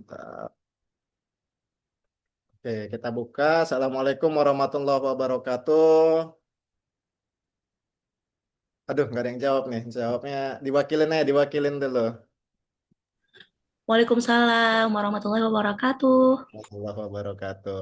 Mantap. Oke, kita buka. Assalamualaikum warahmatullahi wabarakatuh. Aduh, nggak ada yang jawab nih. Jawabnya diwakilin aja, diwakilin dulu. Waalaikumsalam warahmatullahi wabarakatuh. Warahmatullahi wabarakatuh.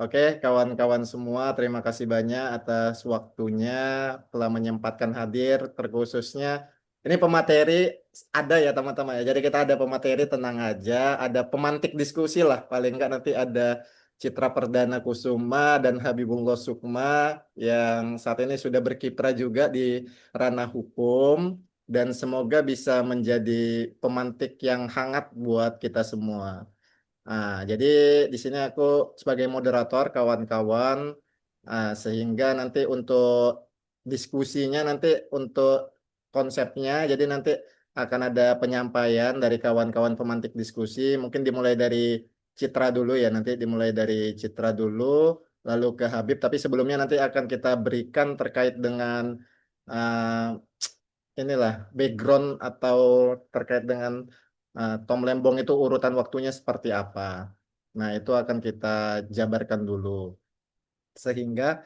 Oke, kawan-kawan semua, terima kasih banyak atas waktunya telah menyempatkan hadir, terkhususnya ini pemateri ada ya teman-teman ya. Jadi kita ada pemateri, tenang aja, ada pemantik diskusi lah. Paling nggak nanti ada Citra Perdana Kusuma dan Habibullah Sukma yang saat ini sudah berkiprah juga di ranah hukum dan semoga bisa menjadi pemantik yang hangat buat kita semua. Nah, jadi di sini aku sebagai moderator kawan-kawan, sehingga nanti untuk diskusinya nanti untuk konsepnya, jadi nanti akan ada penyampaian dari kawan-kawan pemantik diskusi, mungkin dimulai dari Citra dulu ya, nanti dimulai dari Citra dulu, lalu ke Habib, tapi sebelumnya nanti akan kita berikan terkait dengan inilah background atau terkait dengan Tom Lembong itu urutan waktunya seperti apa. Nah, itu akan kita jabarkan dulu. Sehingga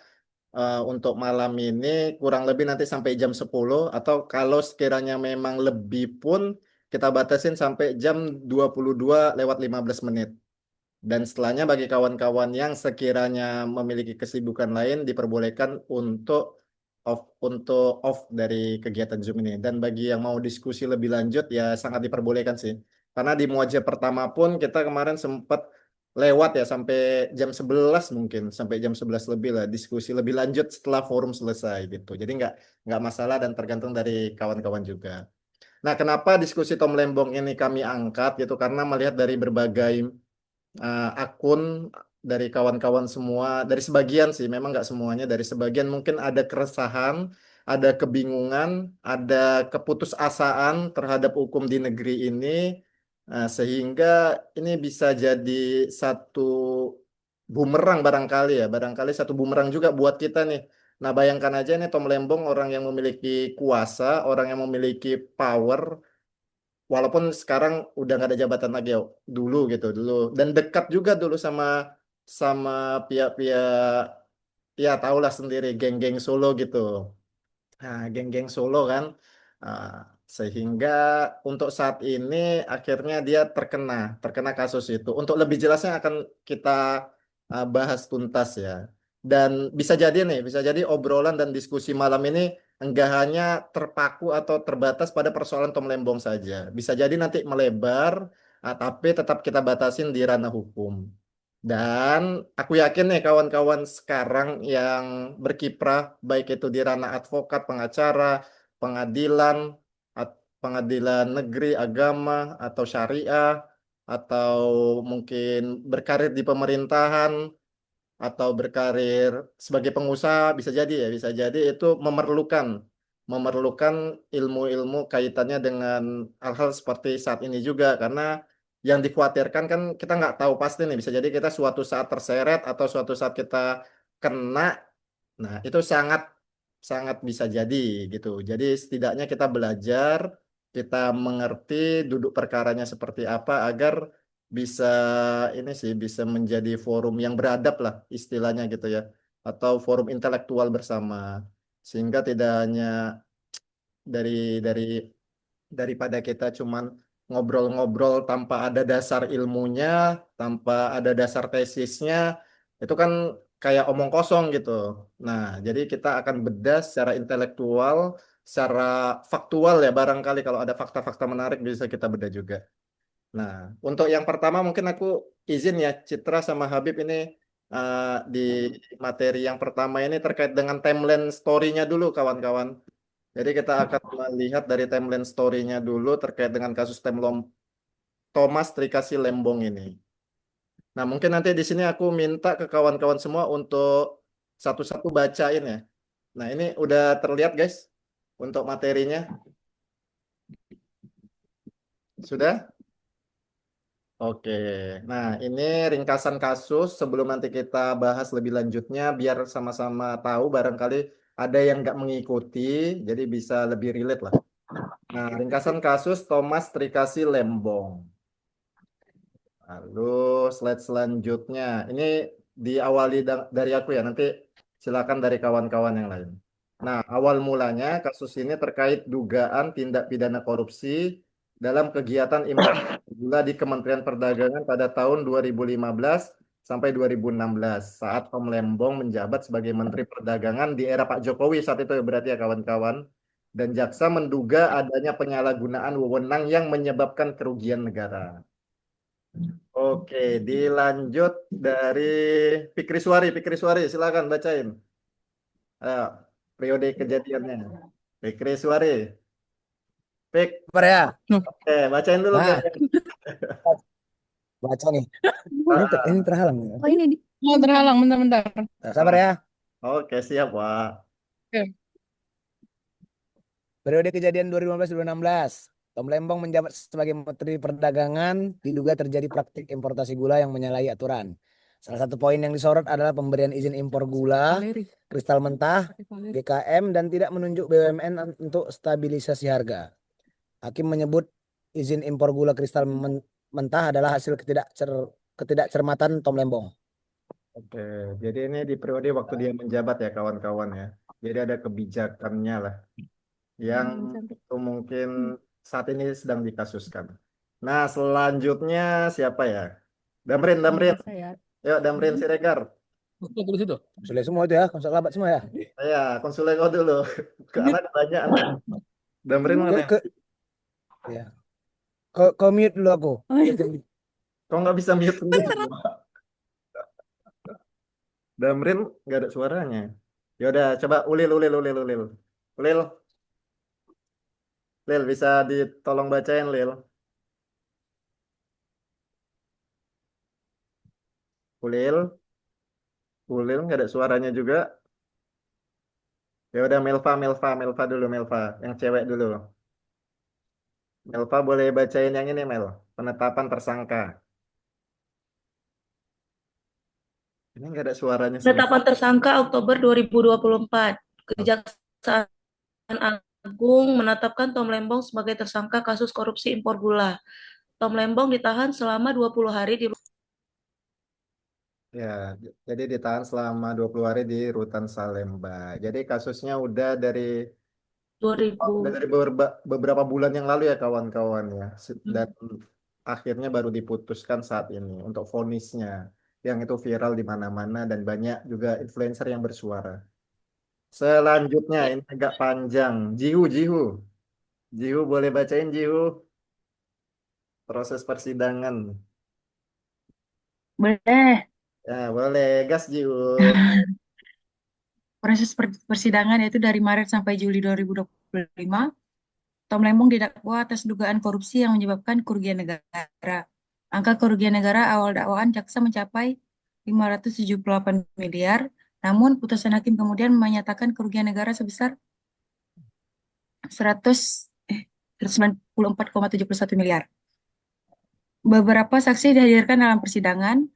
untuk malam ini kurang lebih nanti sampai jam 10 atau kalau sekiranya memang lebih pun kita batasin sampai jam 22:15. Dan setelahnya bagi kawan-kawan yang sekiranya memiliki kesibukan lain diperbolehkan untuk off dari kegiatan Zoom ini. Dan bagi yang mau diskusi lebih lanjut ya sangat diperbolehkan sih. Karena di Muajah pertama pun kita kemarin sempat lewat ya sampai jam 11 mungkin, sampai jam 11 lebih lah diskusi lebih lanjut setelah forum selesai gitu. Jadi nggak masalah dan tergantung dari kawan-kawan juga. Nah, kenapa diskusi Tom Lembong ini kami angkat gitu? Karena melihat dari berbagai akun dari kawan-kawan semua, dari sebagian sih, memang nggak semuanya, dari sebagian mungkin ada keresahan, ada kebingungan, ada keputusasaan terhadap hukum di negeri ini, sehingga ini bisa jadi satu bumerang barangkali ya, barangkali satu bumerang juga buat kita nih. Nah, bayangkan aja nih Tom Lembong orang yang memiliki kuasa, orang yang memiliki power, walaupun sekarang udah nggak ada jabatan lagi ya dulu gitu dulu dan dekat juga dulu sama sama pihak-pihak ya tahulah sendiri geng-geng Solo gitu. Nah, geng-geng Solo kan. Ah, sehingga untuk saat ini akhirnya dia terkena kasus itu. Untuk lebih jelasnya akan kita bahas tuntas ya. Dan bisa jadi nih, bisa jadi obrolan dan diskusi malam ini enggak hanya terpaku atau terbatas pada persoalan Tom Lembong saja. Bisa jadi nanti melebar, tapi tetap kita batasin di ranah hukum. Dan aku yakin nih kawan-kawan sekarang yang berkiprah baik itu di ranah advokat, pengacara, pengadilan, pengadilan negeri, agama, atau syariah, atau mungkin berkarir di pemerintahan, atau berkarir sebagai pengusaha, bisa jadi ya, bisa jadi itu memerlukan memerlukan ilmu-ilmu kaitannya dengan hal-hal seperti saat ini juga karena yang dikhawatirkan kan kita nggak tahu pasti nih bisa jadi kita suatu saat terseret atau suatu saat kita kena. Nah, itu sangat sangat bisa jadi gitu. Jadi setidaknya kita belajar, kita mengerti duduk perkaranya seperti apa agar bisa ini sih bisa menjadi forum yang beradab lah istilahnya gitu ya. Atau forum intelektual bersama. Sehingga tidak hanya dari dari daripada kita cuman ngobrol-ngobrol tanpa ada dasar ilmunya, tanpa ada dasar tesisnya, itu kan kayak omong kosong gitu. Nah, jadi kita akan bedah secara intelektual, secara faktual ya barangkali kalau ada fakta-fakta menarik bisa kita bedah juga. Nah, untuk yang pertama mungkin aku izin ya Citra sama Habib ini eh, di materi yang pertama ini terkait dengan timeline story-nya dulu kawan-kawan. Jadi kita akan melihat dari timeline story-nya dulu terkait dengan kasus Thomas Trikasi Lembong ini. Nah, mungkin nanti di sini aku minta ke kawan-kawan semua untuk satu-satu bacain ya. Nah, ini udah terlihat guys untuk materinya. Sudah? Oke. Nah, ini ringkasan kasus sebelum nanti kita bahas lebih lanjutnya biar sama-sama tahu barangkali ada yang nggak mengikuti, jadi bisa lebih relate lah. Nah, ringkasan kasus Thomas Trikasi Lembong. Lalu slide selanjutnya. Ini diawali dari aku ya. Nanti silakan dari kawan-kawan yang lain. Nah, awal mulanya kasus ini terkait dugaan tindak pidana korupsi dalam kegiatan impor gula di Kementerian Perdagangan pada tahun 2015 sampai 2016 saat Tom Lembong menjabat sebagai Menteri Perdagangan di era Pak Jokowi saat itu ya berarti ya kawan-kawan. Dan jaksa menduga adanya penyalahgunaan wewenang yang menyebabkan kerugian negara. Oke, dilanjut dari Fikri Suari, silakan bacain. Ayo, periode kejadiannya. Fikri Suari, Fik, Sabar ya. oke, bacain dulu Nah, periode. baca nih. Ini Ah, terhalang. Oh ini di Oh, terhalang, bentar-bentar. Sabar ya. oke, siap, Wak. Oke. Periode kejadian 2015-2016. Tom Lembong menjabat sebagai Menteri Perdagangan, diduga terjadi praktik importasi gula yang menyalahi aturan. Salah satu poin yang disorot adalah pemberian izin impor gula, Valeri. kristal mentah, Valeri. GKM, dan tidak menunjuk BUMN untuk stabilisasi harga. Hakim menyebut izin impor gula kristal mentah adalah hasil ketidakcermatan Tom Lembong. Oke, jadi ini di periode waktu dia menjabat ya kawan-kawan ya. Jadi ada kebijakannya lah yang itu mungkin saat ini sedang dikasuskan. Nah, selanjutnya siapa ya? Damrin. Saya. Yuk, Damrin Siregar. Tulis itu. Sudah semua itu ya, konsol semua ya. Ya, konsulego dulu. Karena banyak nih. Damrin mana? Ya. Kau mute dulu aku. Oh, iya. Kok nggak bisa mute sendiri? Damrin nggak ada suaranya. Ya udah, coba Ulil. Lil bisa ditolong bacain Lil. Ulil nggak ada suaranya juga. Ya udah Melva dulu Melva, yang cewek dulu. Melva boleh bacain yang ini Mel, penetapan tersangka. Ini nggak ada suaranya sih. penetapan tersangka Oktober 2024. Kejaksaan Agung menetapkan Tom Lembong sebagai tersangka kasus korupsi impor gula. Tom Lembong ditahan selama 20 hari di Ya, jadi ditahan selama 20 hari di Rutan Salemba. Jadi kasusnya udah 2000. dari beberapa bulan yang lalu ya kawan-kawan ya. Dan akhirnya baru diputuskan saat ini untuk vonisnya. Yang itu viral di mana-mana dan banyak juga influencer yang bersuara. Selanjutnya ini agak panjang. Jihu. Jihu boleh bacain Jihu proses persidangan. Boleh. Ya, boleh. Gas Jihu. Proses persidangan yaitu dari Maret sampai Juli 2025. Tom Lembong didakwa atas dugaan korupsi yang menyebabkan kerugian negara. Angka kerugian negara awal dakwaan jaksa mencapai 578 miliar, namun putusan hakim kemudian menyatakan kerugian negara sebesar 194,71 miliar. Beberapa saksi dihadirkan dalam persidangan.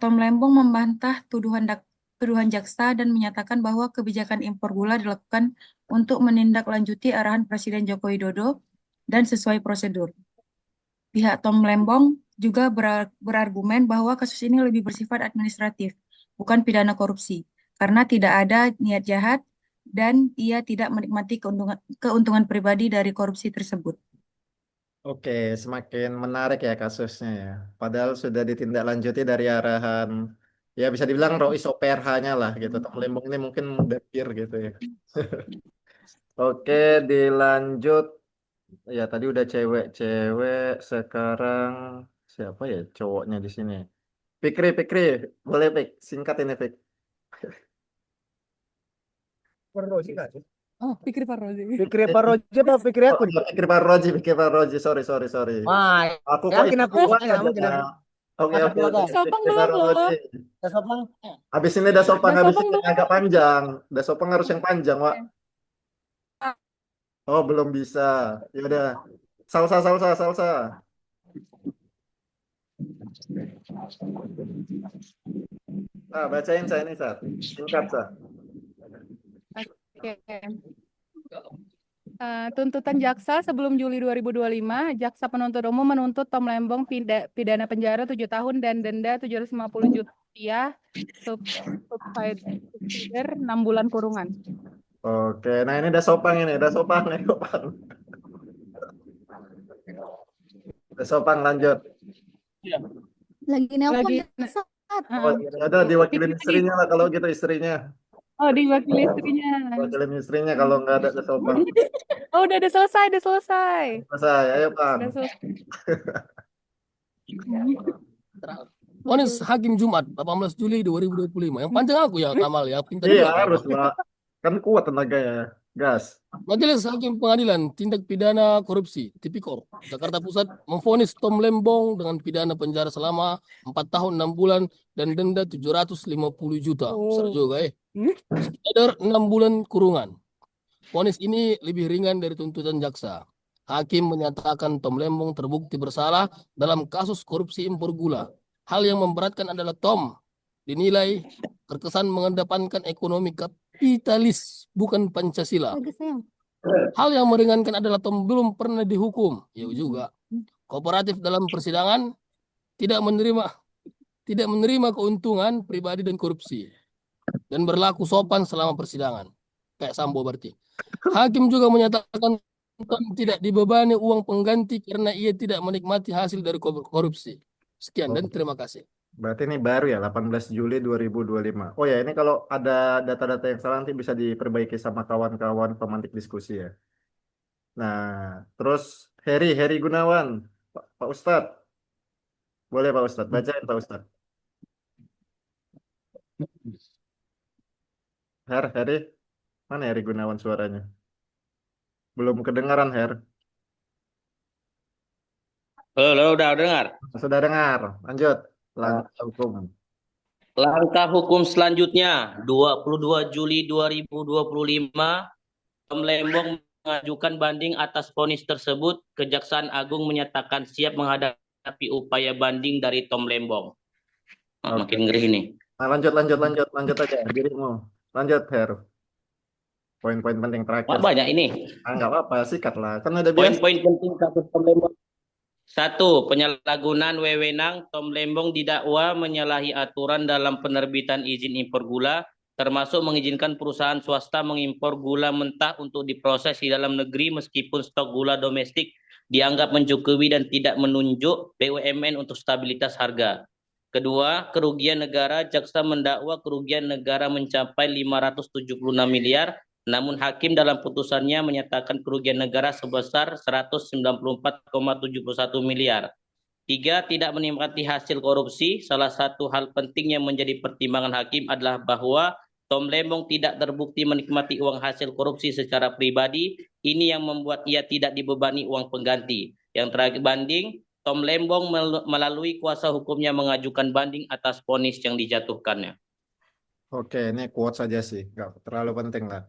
Tom Lembong membantah tuduhan jaksa dan menyatakan bahwa kebijakan impor gula dilakukan untuk menindaklanjuti arahan Presiden Joko Widodo dan sesuai prosedur. Pihak Tom Lembong juga berargumen bahwa kasus ini lebih bersifat administratif, bukan pidana korupsi, karena tidak ada niat jahat dan ia tidak menikmati keuntungan pribadi dari korupsi tersebut. Oke, semakin menarik ya kasusnya ya. Padahal sudah ditindaklanjuti dari arahan, ya bisa dibilang Rois OPRH-nya lah gitu. Tom Lembong ini mungkin mudakir gitu ya. Oke, dilanjut. Ya tadi udah cewek-cewek, sekarang siapa ya cowoknya di sini? Fikri, boleh Fik, singkat ini Fik. Oh, Fikri Parrozi. Fikri Parroji apa Fikri Oh, aku? iya, Fikri Parroji, sorry. Wah, Aku kok yakin aku. ingat Ya, mungkin aja. aku. Oke, Sopang Fikri dulu, Parroji. Sopang. Habis ini Dasopang, habis Dasopang ini dulu. agak panjang. Dasopang harus yang panjang, Wak. Oh, belum bisa. Ya udah. Salsa. Ah, bacain saya ini, Sat. Singkat, Sat. Oke. Tuntutan jaksa sebelum Juli 2025, jaksa penuntut umum menuntut Tom Lembong pidana penjara 7 tahun dan denda 750 juta rupiah, subsidiar 6 bulan kurungan. Oke, nah ini udah sopan ini, udah sopan nih, sopan. Udah sopan lanjut. Lagi nelpon Lagi, jaksa. Oh, ya udah diwakilin istrinya lah kalau gitu istrinya. oh diwakili istrinya. Wakilin istrinya kalau nggak ada udah sopan. Oh udah selesai, udah selesai. Selesai, ayo Bang. Udah selesai. Vonis Hakim Jumat 18 Juli 2025. Yang panjang aku ya Kamal ya. Pintar Iya juga. harus lah. Kan kuat tenaganya. Gas. Majelis Hakim Pengadilan Tindak Pidana Korupsi Tipikor Jakarta Pusat memvonis Tom Lembong dengan pidana penjara selama 4 tahun 6 bulan dan denda 750 juta. Besar juga Subsidiar 6 bulan kurungan. Vonis ini lebih ringan dari tuntutan jaksa. Hakim menyatakan Tom Lembong terbukti bersalah dalam kasus korupsi impor gula. Hal yang memberatkan adalah Tom dinilai terkesan mengedepankan ekonomi kapitalis bukan Pancasila. Lagi sayang. Hal yang meringankan adalah Tom belum pernah dihukum. Ya juga. Kooperatif dalam persidangan, tidak menerima keuntungan pribadi dan korupsi, dan berlaku sopan selama persidangan. Kayak Sambo berarti. Hakim juga menyatakan Tom tidak dibebani uang pengganti karena ia tidak menikmati hasil dari korupsi. Sekian dan terima kasih. Berarti ini baru ya 18 Juli 2025. Oh ya ini kalau ada data-data yang salah nanti bisa diperbaiki sama kawan-kawan pemantik diskusi ya. Nah, terus Heri Gunawan, Pak Ustadz. Boleh Pak Ustadz, bacain Pak Ustadz. Heri, mana Heri Gunawan suaranya? Belum kedengaran Her. Halo, udah dengar. Sudah dengar, lanjut. Langkah hukum. Langkah hukum selanjutnya, 22 Juli 2025, Tom Lembong mengajukan banding atas vonis tersebut. Kejaksaan Agung menyatakan siap menghadapi upaya banding dari Tom Lembong. Makin ngeri ini. Nah, lanjut aja dirimu. Lanjut Her. Poin-poin penting terakhir. Banyak ini. Nggak apa-apa, sikat lah. Kan udah biasa. Poin-poin penting kasus Tom Lembong. 1. Penyalahgunaan wewenang. Tom Lembong didakwa menyalahi aturan dalam penerbitan izin impor gula, termasuk mengizinkan perusahaan swasta mengimpor gula mentah untuk diproses di dalam negeri meskipun stok gula domestik dianggap mencukupi dan tidak menunjuk BUMN untuk stabilitas harga. Kedua, kerugian negara. Jaksa mendakwa kerugian negara mencapai 576 miliar, namun hakim dalam putusannya menyatakan kerugian negara sebesar 194,71 miliar. 3. Tidak menikmati hasil korupsi. Salah satu hal penting yang menjadi pertimbangan hakim adalah bahwa Tom Lembong tidak terbukti menikmati uang hasil korupsi secara pribadi. Ini yang membuat ia tidak dibebani uang pengganti. Yang terakhir banding, Tom Lembong melalui kuasa hukumnya mengajukan banding atas vonis yang dijatuhkannya. Oke, ini quote saja sih, nggak terlalu penting lah.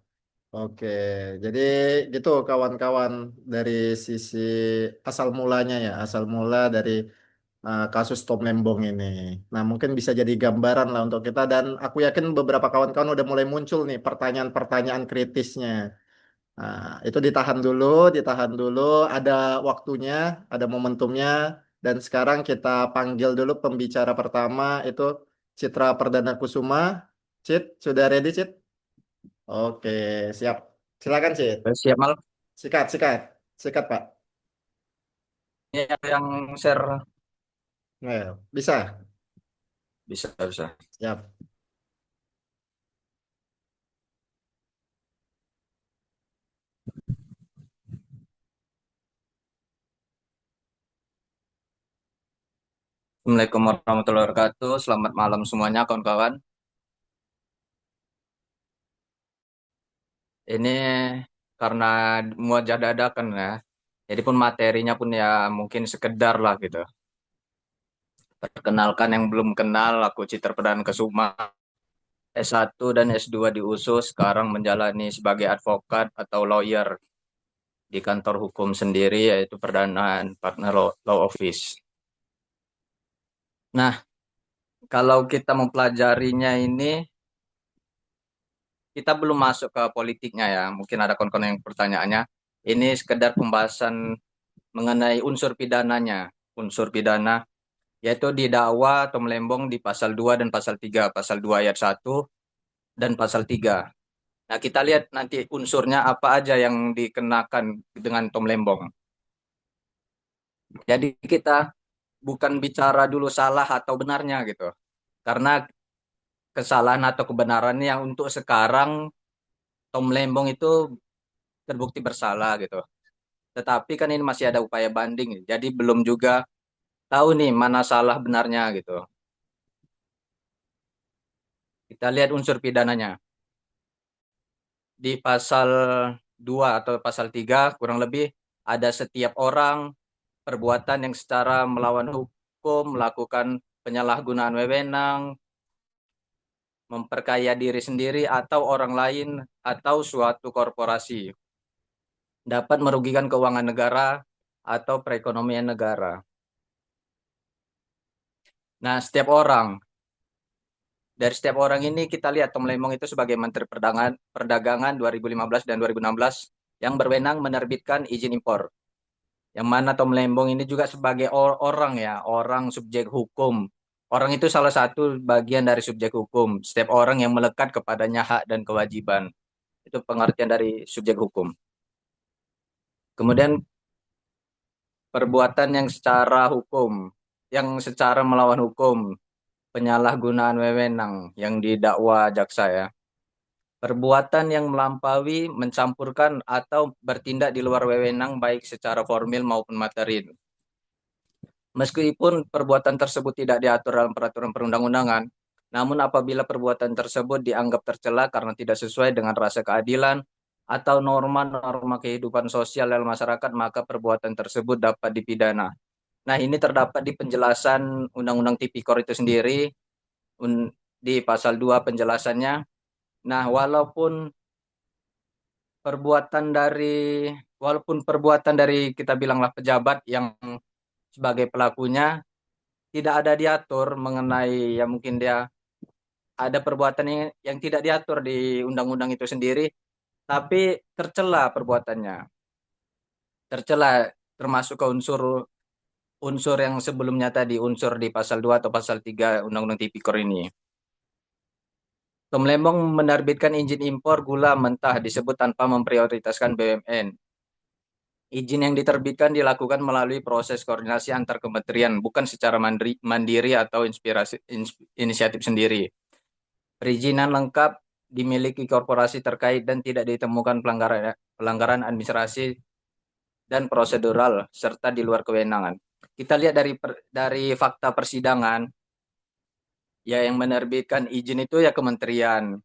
Oke, jadi gitu kawan-kawan dari sisi asal mulanya ya, asal mula dari kasus Tom Lembong ini. Nah, mungkin bisa jadi gambaran lah untuk kita dan aku yakin beberapa kawan-kawan udah mulai muncul nih pertanyaan-pertanyaan kritisnya. Nah, itu ditahan dulu, ada waktunya, ada momentumnya, dan sekarang kita panggil dulu pembicara pertama itu Citra Perdana Kusuma. Cit, sudah ready Cit? Oke, siap. Silakan Cit. Siap Mal. Sikat Pak. Ini yang share Nah, bisa. bisa. Siap. Assalamualaikum warahmatullahi wabarakatuh. Selamat malam semuanya kawan-kawan. Ini karena muajah dadakan ya. Jadi pun materinya pun ya mungkin sekedar lah gitu. Perkenalkan yang belum kenal, aku Citra Perdana Kusuma. S1 dan S2 di USU, sekarang menjalani sebagai advokat atau lawyer di kantor hukum sendiri yaitu Perdana Partner Law Office. Nah, kalau kita mempelajarinya ini, kita belum masuk ke politiknya ya. Mungkin ada kawan-kawan yang pertanyaannya. Ini sekedar pembahasan mengenai unsur pidananya. Unsur pidana yaitu didakwa Tom Lembong di pasal 2 dan pasal 3, pasal 2 ayat 1 dan pasal 3. Nah, kita lihat nanti unsurnya apa aja yang dikenakan dengan Tom Lembong. Jadi kita bukan bicara dulu salah atau benarnya gitu. Karena kesalahan atau kebenarannya yang untuk sekarang Tom Lembong itu terbukti bersalah gitu. Tetapi kan ini masih ada upaya banding, jadi belum juga tahu nih mana salah benarnya gitu. Kita lihat unsur pidananya. Di pasal 2 atau pasal 3 kurang lebih ada setiap orang perbuatan yang secara melawan hukum, melakukan penyalahgunaan wewenang, memperkaya diri sendiri atau orang lain atau suatu korporasi dapat merugikan keuangan negara atau perekonomian negara. Nah, dari setiap orang ini kita lihat Tom Lembong itu sebagai Menteri Perdagangan 2015 dan 2016 yang berwenang menerbitkan izin impor. Yang mana Tom Lembong ini juga sebagai orang subjek hukum. Orang itu salah satu bagian dari subjek hukum. Setiap orang yang melekat kepadanya hak dan kewajiban. Itu pengertian dari subjek hukum. Kemudian perbuatan yang secara melawan hukum, penyalahgunaan wewenang yang didakwa jaksa ya. Perbuatan yang melampaui, mencampurkan atau bertindak di luar wewenang baik secara formil maupun materi. Meskipun perbuatan tersebut tidak diatur dalam peraturan perundang-undangan, namun apabila perbuatan tersebut dianggap tercela karena tidak sesuai dengan rasa keadilan atau norma-norma kehidupan sosial dalam masyarakat, maka perbuatan tersebut dapat dipidana. Nah, ini terdapat di penjelasan Undang-Undang Tipikor itu sendiri, di pasal 2 penjelasannya. Nah, walaupun perbuatan dari kita bilanglah pejabat yang sebagai pelakunya tidak ada diatur mengenai ya mungkin dia ada perbuatan yang tidak diatur di undang-undang itu sendiri, tapi tercela perbuatannya. Tercela termasuk ke unsur yang sebelumnya tadi, unsur di pasal 2 atau pasal 3 Undang-Undang Tipikor ini. Tom Lembong menerbitkan izin impor gula mentah disebut tanpa memprioritaskan BUMN. Izin yang diterbitkan dilakukan melalui proses koordinasi antar kementerian, bukan secara mandiri atau inisiatif sendiri. Perizinan lengkap dimiliki korporasi terkait dan tidak ditemukan pelanggaran administrasi dan prosedural serta di luar kewenangan. Kita lihat dari fakta persidangan, ya yang menerbitkan izin itu ya kementerian.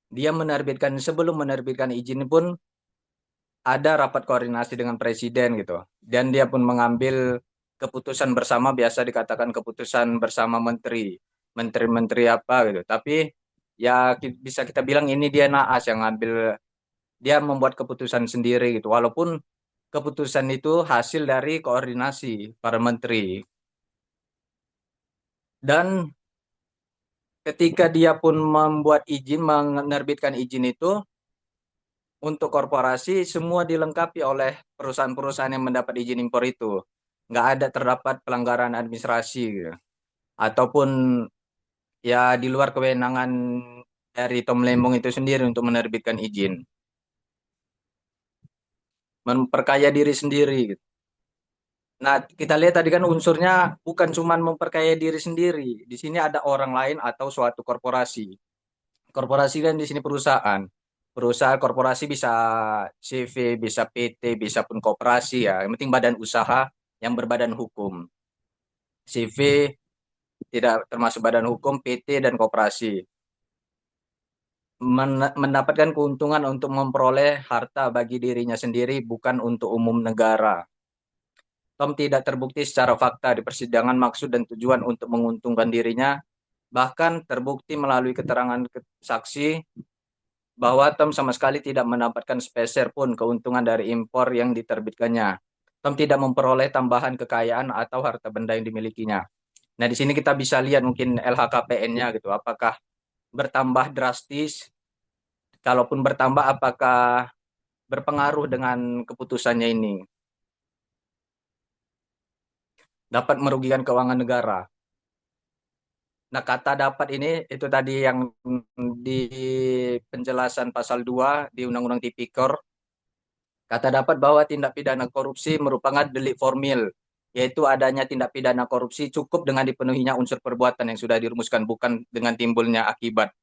Dia sebelum menerbitkan izin pun ada rapat koordinasi dengan presiden gitu. Dan dia pun mengambil keputusan bersama, biasa dikatakan keputusan bersama menteri apa gitu. Tapi ya bisa kita bilang ini dia naas yang dia membuat keputusan sendiri gitu. Walaupun keputusan itu hasil dari koordinasi para menteri. Dan ketika dia pun menerbitkan izin itu untuk korporasi, semua dilengkapi oleh perusahaan-perusahaan yang mendapat izin impor itu. Nggak ada terdapat pelanggaran administrasi gitu. Ataupun ya di luar kewenangan dari Tom Lembong itu sendiri untuk menerbitkan izin. Memperkaya diri sendiri gitu. Nah, kita lihat tadi kan unsurnya bukan cuma memperkaya diri sendiri. Di sini ada orang lain atau suatu korporasi. Korporasi kan di sini perusahaan. Perusahaan korporasi bisa CV, bisa PT, bisa pun koperasi ya. Yang penting badan usaha yang berbadan hukum. CV tidak termasuk badan hukum, PT dan koperasi. Mendapatkan keuntungan untuk memperoleh harta bagi dirinya sendiri, bukan untuk umum negara. Tom tidak terbukti secara fakta di persidangan maksud dan tujuan untuk menguntungkan dirinya, bahkan terbukti melalui keterangan saksi bahwa Tom sama sekali tidak mendapatkan sepeser pun keuntungan dari impor yang diterbitkannya. Tom tidak memperoleh tambahan kekayaan atau harta benda yang dimilikinya. Nah, di sini kita bisa lihat mungkin LHKPN-nya gitu, apakah bertambah drastis? Kalaupun bertambah, apakah berpengaruh dengan keputusannya ini. Dapat merugikan keuangan negara. Nah, kata dapat ini itu tadi yang di penjelasan pasal 2 di Undang-Undang Tipikor. Kata dapat bahwa tindak pidana korupsi merupakan delik formil, yaitu adanya tindak pidana korupsi cukup dengan dipenuhinya unsur perbuatan yang sudah dirumuskan, bukan dengan timbulnya akibat.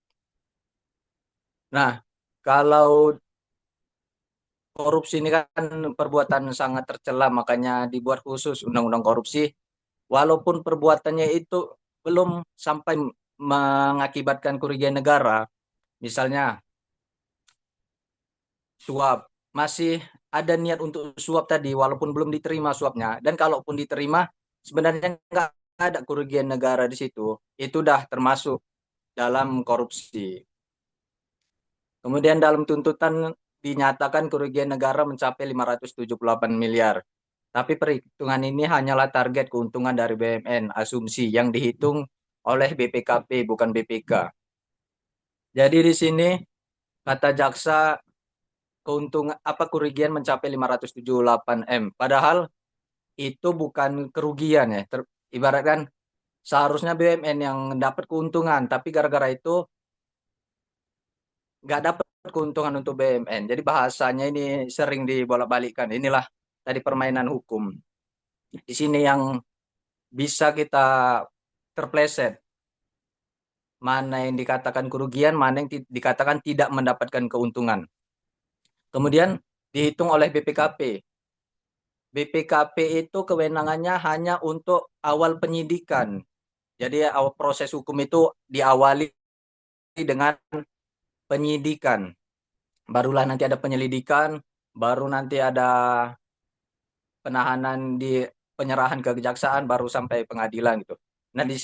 Nah, kalau korupsi ini kan perbuatan sangat tercela, makanya dibuat khusus undang-undang korupsi, walaupun perbuatannya itu belum sampai mengakibatkan kerugian negara, misalnya suap, masih ada niat untuk suap tadi walaupun belum diterima suapnya, dan kalaupun diterima sebenarnya nggak ada kerugian negara di situ, itu dah termasuk dalam korupsi. Kemudian dalam tuntutan dinyatakan kerugian negara mencapai 578 miliar. Tapi perhitungan ini hanyalah target keuntungan dari BUMN, asumsi yang dihitung oleh BPKP bukan BPK. Jadi di sini kata jaksa keuntungan kerugian mencapai 578 M. Padahal itu bukan kerugian ya. Ibaratkan seharusnya BUMN yang dapat keuntungan, tapi gara-gara itu nggak dapat keuntungan untuk BUMN. Jadi bahasanya ini sering dibolak-balikkan. Inilah tadi permainan hukum. Di sini yang bisa kita terpleset. Mana yang dikatakan kerugian, mana yang dikatakan tidak mendapatkan keuntungan. Kemudian dihitung oleh BPKP. BPKP itu kewenangannya hanya untuk awal penyidikan. Jadi awal proses hukum itu diawali dengan penyidikan. Barulah nanti ada penyelidikan, baru nanti ada penahanan di penyerahan ke kejaksaan, baru sampai pengadilan gitu. Nah, di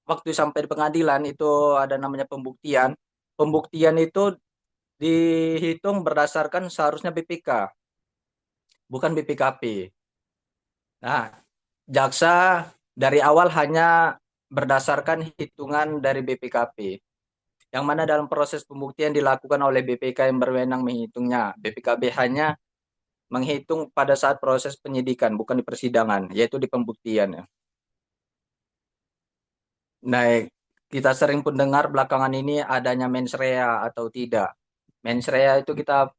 waktu sampai di pengadilan itu ada namanya pembuktian. Pembuktian itu dihitung berdasarkan seharusnya BPK, bukan BPKP. Nah, jaksa dari awal hanya berdasarkan hitungan dari BPKP. Yang mana dalam proses pembuktian dilakukan oleh BPK yang berwenang menghitungnya. BPKB hanya menghitung pada saat proses penyidikan, bukan di persidangan, yaitu di pembuktian. Nah, kita sering pun dengar belakangan ini adanya mens rea atau tidak. Mens rea itu kita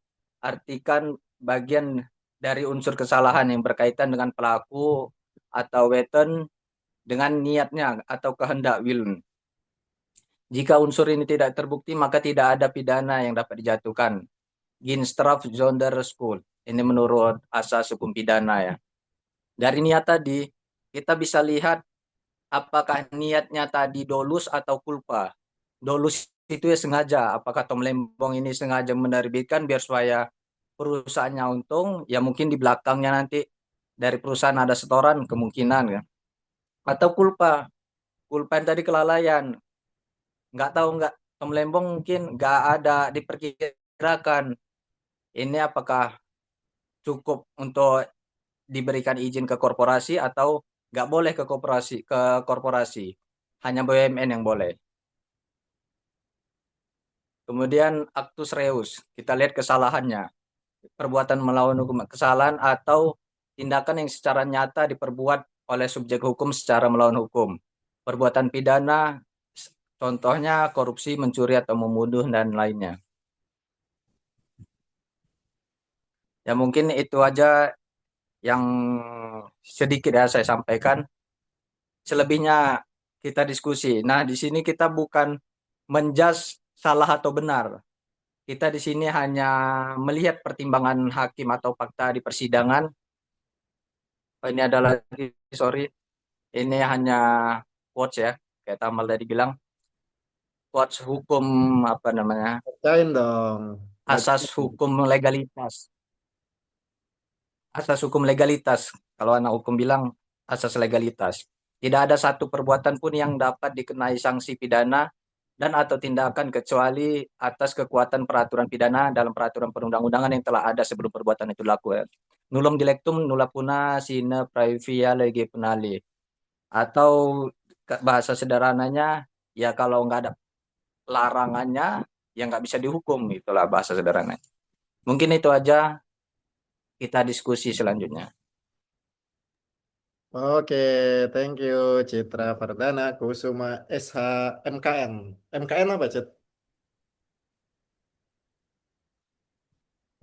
artikan bagian dari unsur kesalahan yang berkaitan dengan pelaku atau weton dengan niatnya atau kehendak willen. Jika unsur ini tidak terbukti, maka tidak ada pidana yang dapat dijatuhkan. Ginstraf zonder school. Ini menurut asas hukum pidana ya. Dari niat tadi, kita bisa lihat apakah niatnya tadi dolus atau culpa. Dolus itu ya sengaja. Apakah Tom Lembong ini sengaja menerbitkan biar supaya perusahaannya untung, ya mungkin di belakangnya nanti dari perusahaan ada setoran, kemungkinan kan. Atau culpa. Culpa yang tadi kelalaian. Nggak tahu, nggak Tom Lembong mungkin nggak ada diperkirakan. Ini apakah cukup untuk diberikan izin ke korporasi atau nggak boleh ke korporasi, hanya BUMN yang boleh. Kemudian actus reus, kita lihat kesalahannya, perbuatan melawan hukum, kesalahan atau tindakan yang secara nyata diperbuat oleh subjek hukum secara melawan hukum. Perbuatan pidana, contohnya korupsi, mencuri atau membunuh dan lainnya. Ya mungkin itu aja yang sedikit ya saya sampaikan. Selebihnya kita diskusi. Nah, di sini kita bukan menjudge salah atau benar. Kita di sini hanya melihat pertimbangan hakim atau fakta di persidangan. Oh, ini adalah, sorry, ini hanya quotes ya, kayak Tamal tadi bilang, quotes hukum apa namanya? Bacain dong. Asas hukum legalitas. Asas hukum legalitas. Kalau anak hukum bilang asas legalitas. Tidak ada satu perbuatan pun yang dapat dikenai sanksi pidana dan atau tindakan kecuali atas kekuatan peraturan pidana dalam peraturan perundang-undangan yang telah ada sebelum perbuatan itu dilakukan. Nullum dilectum nulla puna sine praevia lege penali. Atau bahasa sederhananya, ya kalau nggak ada larangannya, ya nggak bisa dihukum. Itulah bahasa sederhananya. Mungkin itu aja, kita diskusi selanjutnya. Oke, thank you Citra Pardana Kusuma SH MKN. MKN apa, Cit?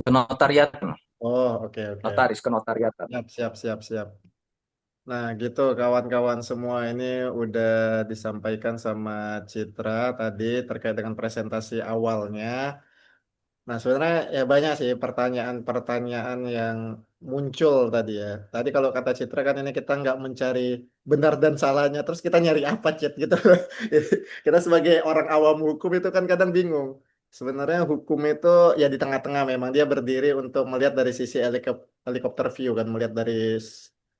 Kenotariatan, Oh, oke oke. notaris kenotariatan. Siap siap siap siap. Nah, gitu kawan-kawan semua, ini udah disampaikan sama Citra tadi terkait dengan presentasi awalnya. Nah, sebenarnya ya banyak sih pertanyaan-pertanyaan yang muncul tadi ya. Tadi kalau kata Citra kan ini kita nggak mencari benar dan salahnya, terus kita nyari apa, Cit, gitu. Kita sebagai orang awam hukum itu kan kadang bingung. Sebenarnya hukum itu ya di tengah-tengah, memang dia berdiri untuk melihat dari sisi helikopter view kan, melihat dari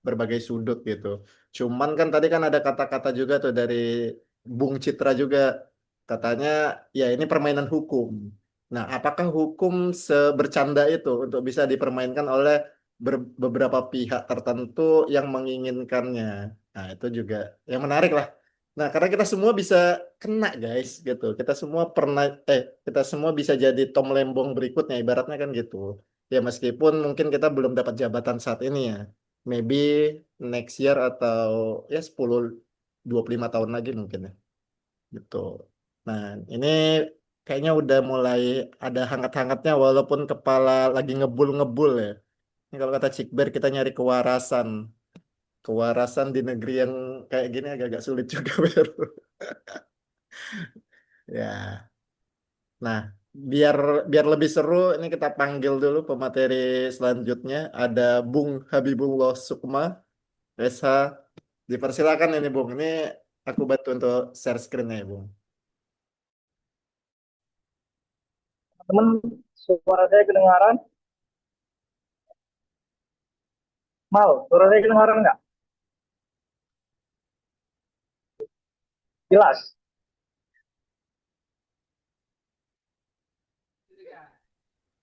berbagai sudut gitu. Cuman kan tadi kan ada kata-kata juga tuh dari Bung Citra juga, katanya ya ini permainan hukum. Nah, apakah hukum sebercanda itu untuk bisa dipermainkan oleh beberapa pihak tertentu yang menginginkannya? Nah, itu juga yang menarik lah. Nah, karena kita semua bisa kena, guys, gitu. Kita semua bisa jadi Tom Lembong berikutnya, ibaratnya kan gitu. Ya, meskipun mungkin kita belum dapat jabatan saat ini ya. Maybe next year atau ya 10-25 tahun lagi mungkin ya. Gitu. Nah, ini kayaknya udah mulai ada hangat-hangatnya walaupun kepala lagi ngebul-ngebul ya. Ini kalau kata Cikber kita nyari kewarasan. Kewarasan di negeri yang kayak gini agak-agak sulit juga, Ber. Ya. Nah, biar biar lebih seru ini kita panggil dulu pemateri selanjutnya. Ada Bung Habibullah Sukma, SH. Dipersilakan ini, Bung. Ini aku bantu untuk share screen-nya ya, Bung. Teman, suara saya kedengaran? Mal, suara saya kedengaran nggak? Jelas.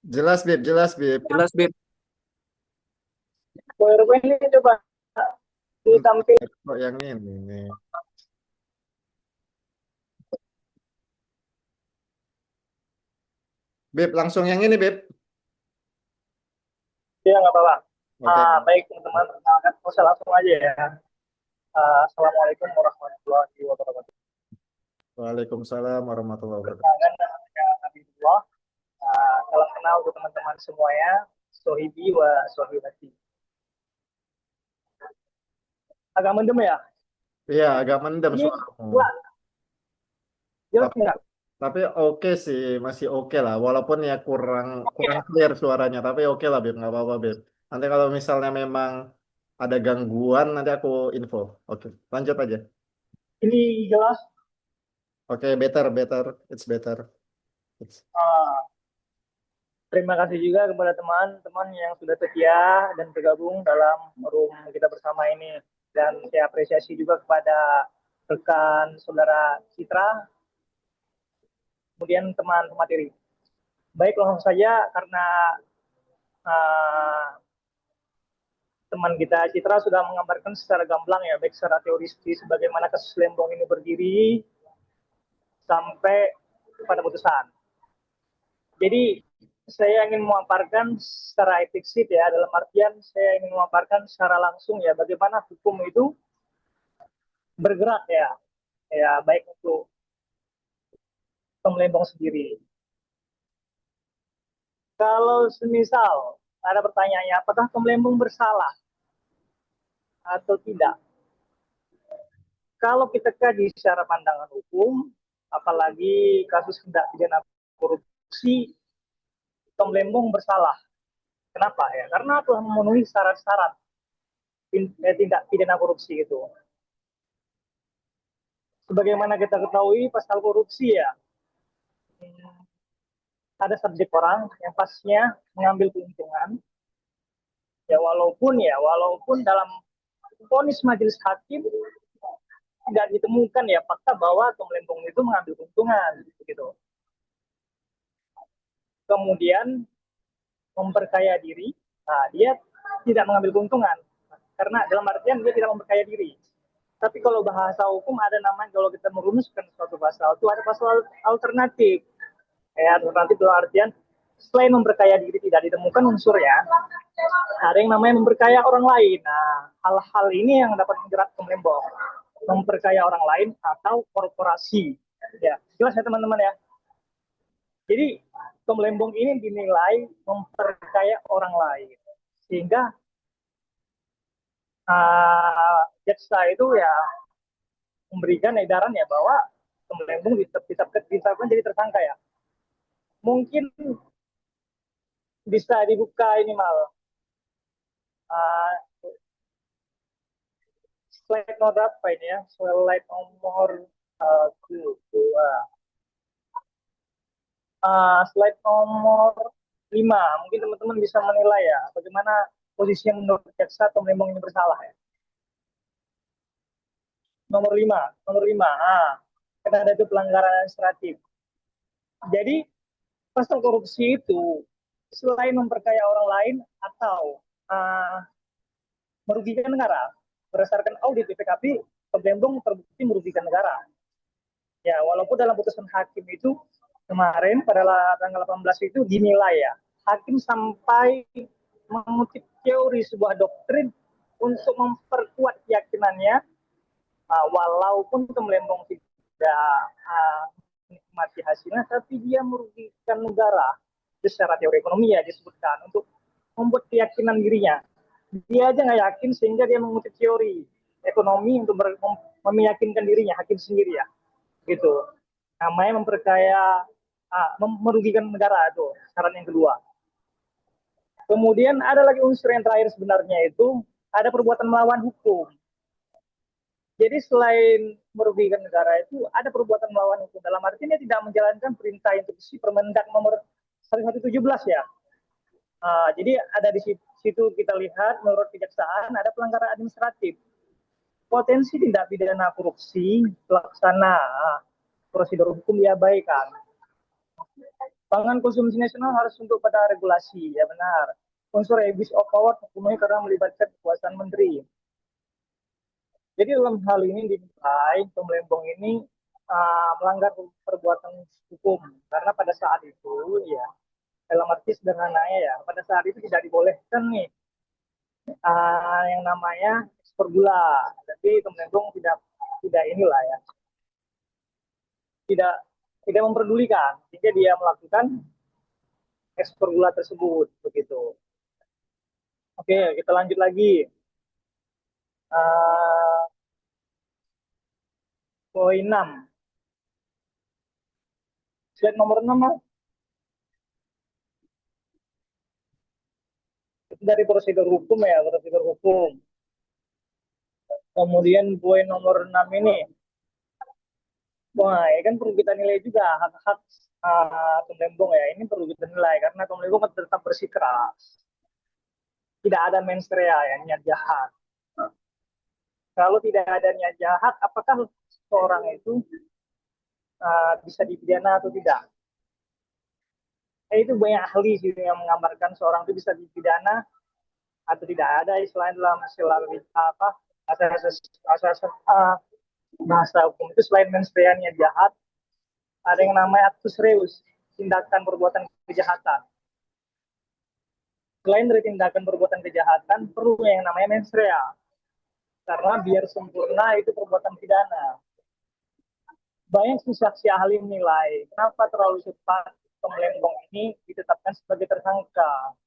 Jelas, Bib, jelas, Bib. Jelas, Bib. PowerPoint ini coba ditampilkan. Kok yang ini nih. Bib, langsung yang ini, Bib. Ya, nggak apa-apa. Oke. Baik, teman-teman. Perkenalkan, saya langsung aja ya. Assalamualaikum warahmatullahi wabarakatuh. Waalaikumsalam warahmatullahi wabarakatuh. Perkenalkan, nama saya Habibullah. Salam kenal untuk teman-teman semuanya. Sohibi wa sohibati. Agak mendem ya? Iya, agak mendem Ini suaramu. jelas nggak? Tapi oke sih, masih oke lah. Walaupun ya kurang clear suaranya, tapi oke lah, Bib. Nggak apa-apa, Bib. Nanti kalau misalnya memang ada gangguan, nanti aku info. Oke, lanjut aja. Ini jelas. Oke, better, better. It's better. Terima kasih juga kepada teman-teman yang sudah setia dan bergabung dalam room kita bersama ini. Dan saya apresiasi juga kepada rekan saudara Citra, kemudian teman pemateri. Baik, langsung saja karena teman kita Citra sudah menggambarkan secara gamblang ya, baik secara teoristis bagaimana kasus Lembong ini berdiri sampai pada putusan. Jadi saya ingin memaparkan secara eksplisit ya, dalam artian saya ingin memaparkan secara langsung ya bagaimana hukum itu bergerak ya baik untuk Tom Lembong sendiri. Kalau semisal ada pertanyaannya, apakah Tom Lembong bersalah atau tidak? Kalau kita kaji secara pandangan hukum, apalagi kasus tindak pidana korupsi, Tom Lembong bersalah. Kenapa ya? Karena telah memenuhi syarat-syarat tindak pidana korupsi itu. Sebagaimana kita ketahui, pasal korupsi ya, ada subjek orang yang pastinya mengambil keuntungan. Ya walaupun dalam vonis majelis hakim tidak ditemukan ya fakta bahwa Tom Lembong itu mengambil keuntungan gitu. Kemudian memperkaya diri, dia tidak mengambil keuntungan karena dalam artian dia tidak memperkaya diri. Tapi kalau bahasa hukum ada namanya, kalau kita merumuskan suatu pasal itu ada pasal alternatif. Alternatif dalam artian selain memperkaya diri tidak ditemukan unsurnya, ada yang namanya memperkaya orang lain. Nah, hal-hal ini yang dapat menjerat Tom Lembong, memperkaya orang lain atau korporasi. Ya, jelas ya teman-teman ya. Jadi Tom Lembong ini dinilai memperkaya orang lain, sehingga jaksa itu ya memberikan edaran ya bahwa Tom Lembong ditetapkan jadi tersangka ya. Mungkin bisa dibuka ini mal slide nomor berapa ini ya, slide nomor slide nomor 5. Mungkin teman-teman bisa menilai ya bagaimana posisi yang menurut jaksa Tom Lembong ini bersalah ya. Nomor 5, karena ada itu pelanggaran administratif. Jadi pasal korupsi itu selain memperkaya orang lain atau merugikan negara, berdasarkan audit BPKP, Tom Lembong terbukti merugikan negara. Ya, walaupun dalam putusan hakim itu kemarin pada tanggal 18 itu dinilai ya, hakim sampai mengutip teori sebuah doktrin untuk memperkuat keyakinannya, walaupun Tom Lembong tidak menikmati hasilnya, tapi dia merugikan negara. Secara teori ekonomi ya disebutkan untuk membuat keyakinan dirinya. Dia aja nggak yakin sehingga dia mengutip teori ekonomi untuk meyakinkan dirinya, hakim sendiri ya, gitu. Namanya memperkaya, merugikan negara itu saran yang kedua. Kemudian ada lagi unsur yang terakhir sebenarnya itu ada perbuatan melawan hukum. Jadi selain merugikan negara itu ada perbuatan melawan hukum. Dalam artinya tidak menjalankan perintah instruksi Permendak nomor 1117 ya. Jadi ada di situ kita lihat menurut kejaksaan ada pelanggaran administratif. Potensi tindak pidana korupsi pelaksana prosedur hukum diabaikan. Pangan konsumsi nasional harus tunduk pada regulasi, ya benar. Unsur abuse of power terpenuhi karena melibatkan kekuasaan menteri. Jadi dalam hal ini dinilai Tom Lembong ini melanggar perbuatan hukum karena pada saat itu ya dalam arti sederhananya ya pada saat itu tidak dibolehkan nih yang namanya ekspor gula. Jadi Tom Lembong tidak inilah ya tidak memperdulikan sehingga dia melakukan ekspor gula tersebut begitu. Oke, kita lanjut lagi. Poin 6. Slide nomor 6 dari prosedur hukum ya, prosedur hukum. Kemudian poin nomor 6 ini. Wah, ya kan perlu kita nilai juga hak-hak Tom Lembong ya. Ini perlu kita nilai karena Tom Lembong tetap bersikeras. Tidak ada mens rea ya, niat jahat. Kalau tidak ada niat jahat, apakah seorang itu bisa dipidana atau tidak? Itu banyak ahli sih yang menggambarkan seorang itu bisa dipidana atau tidak. Ada istilah dalam asas bahasa hukum itu selain mens rea niat jahat, ada yang namanya actus reus, tindakan perbuatan kejahatan. Selain dari tindakan perbuatan kejahatan, perlu yang namanya mens rea. Karena biar sempurna itu perbuatan pidana. Banyak saksi ahli menilai, kenapa terlalu cepat Tom Lembong ini ditetapkan sebagai tersangka.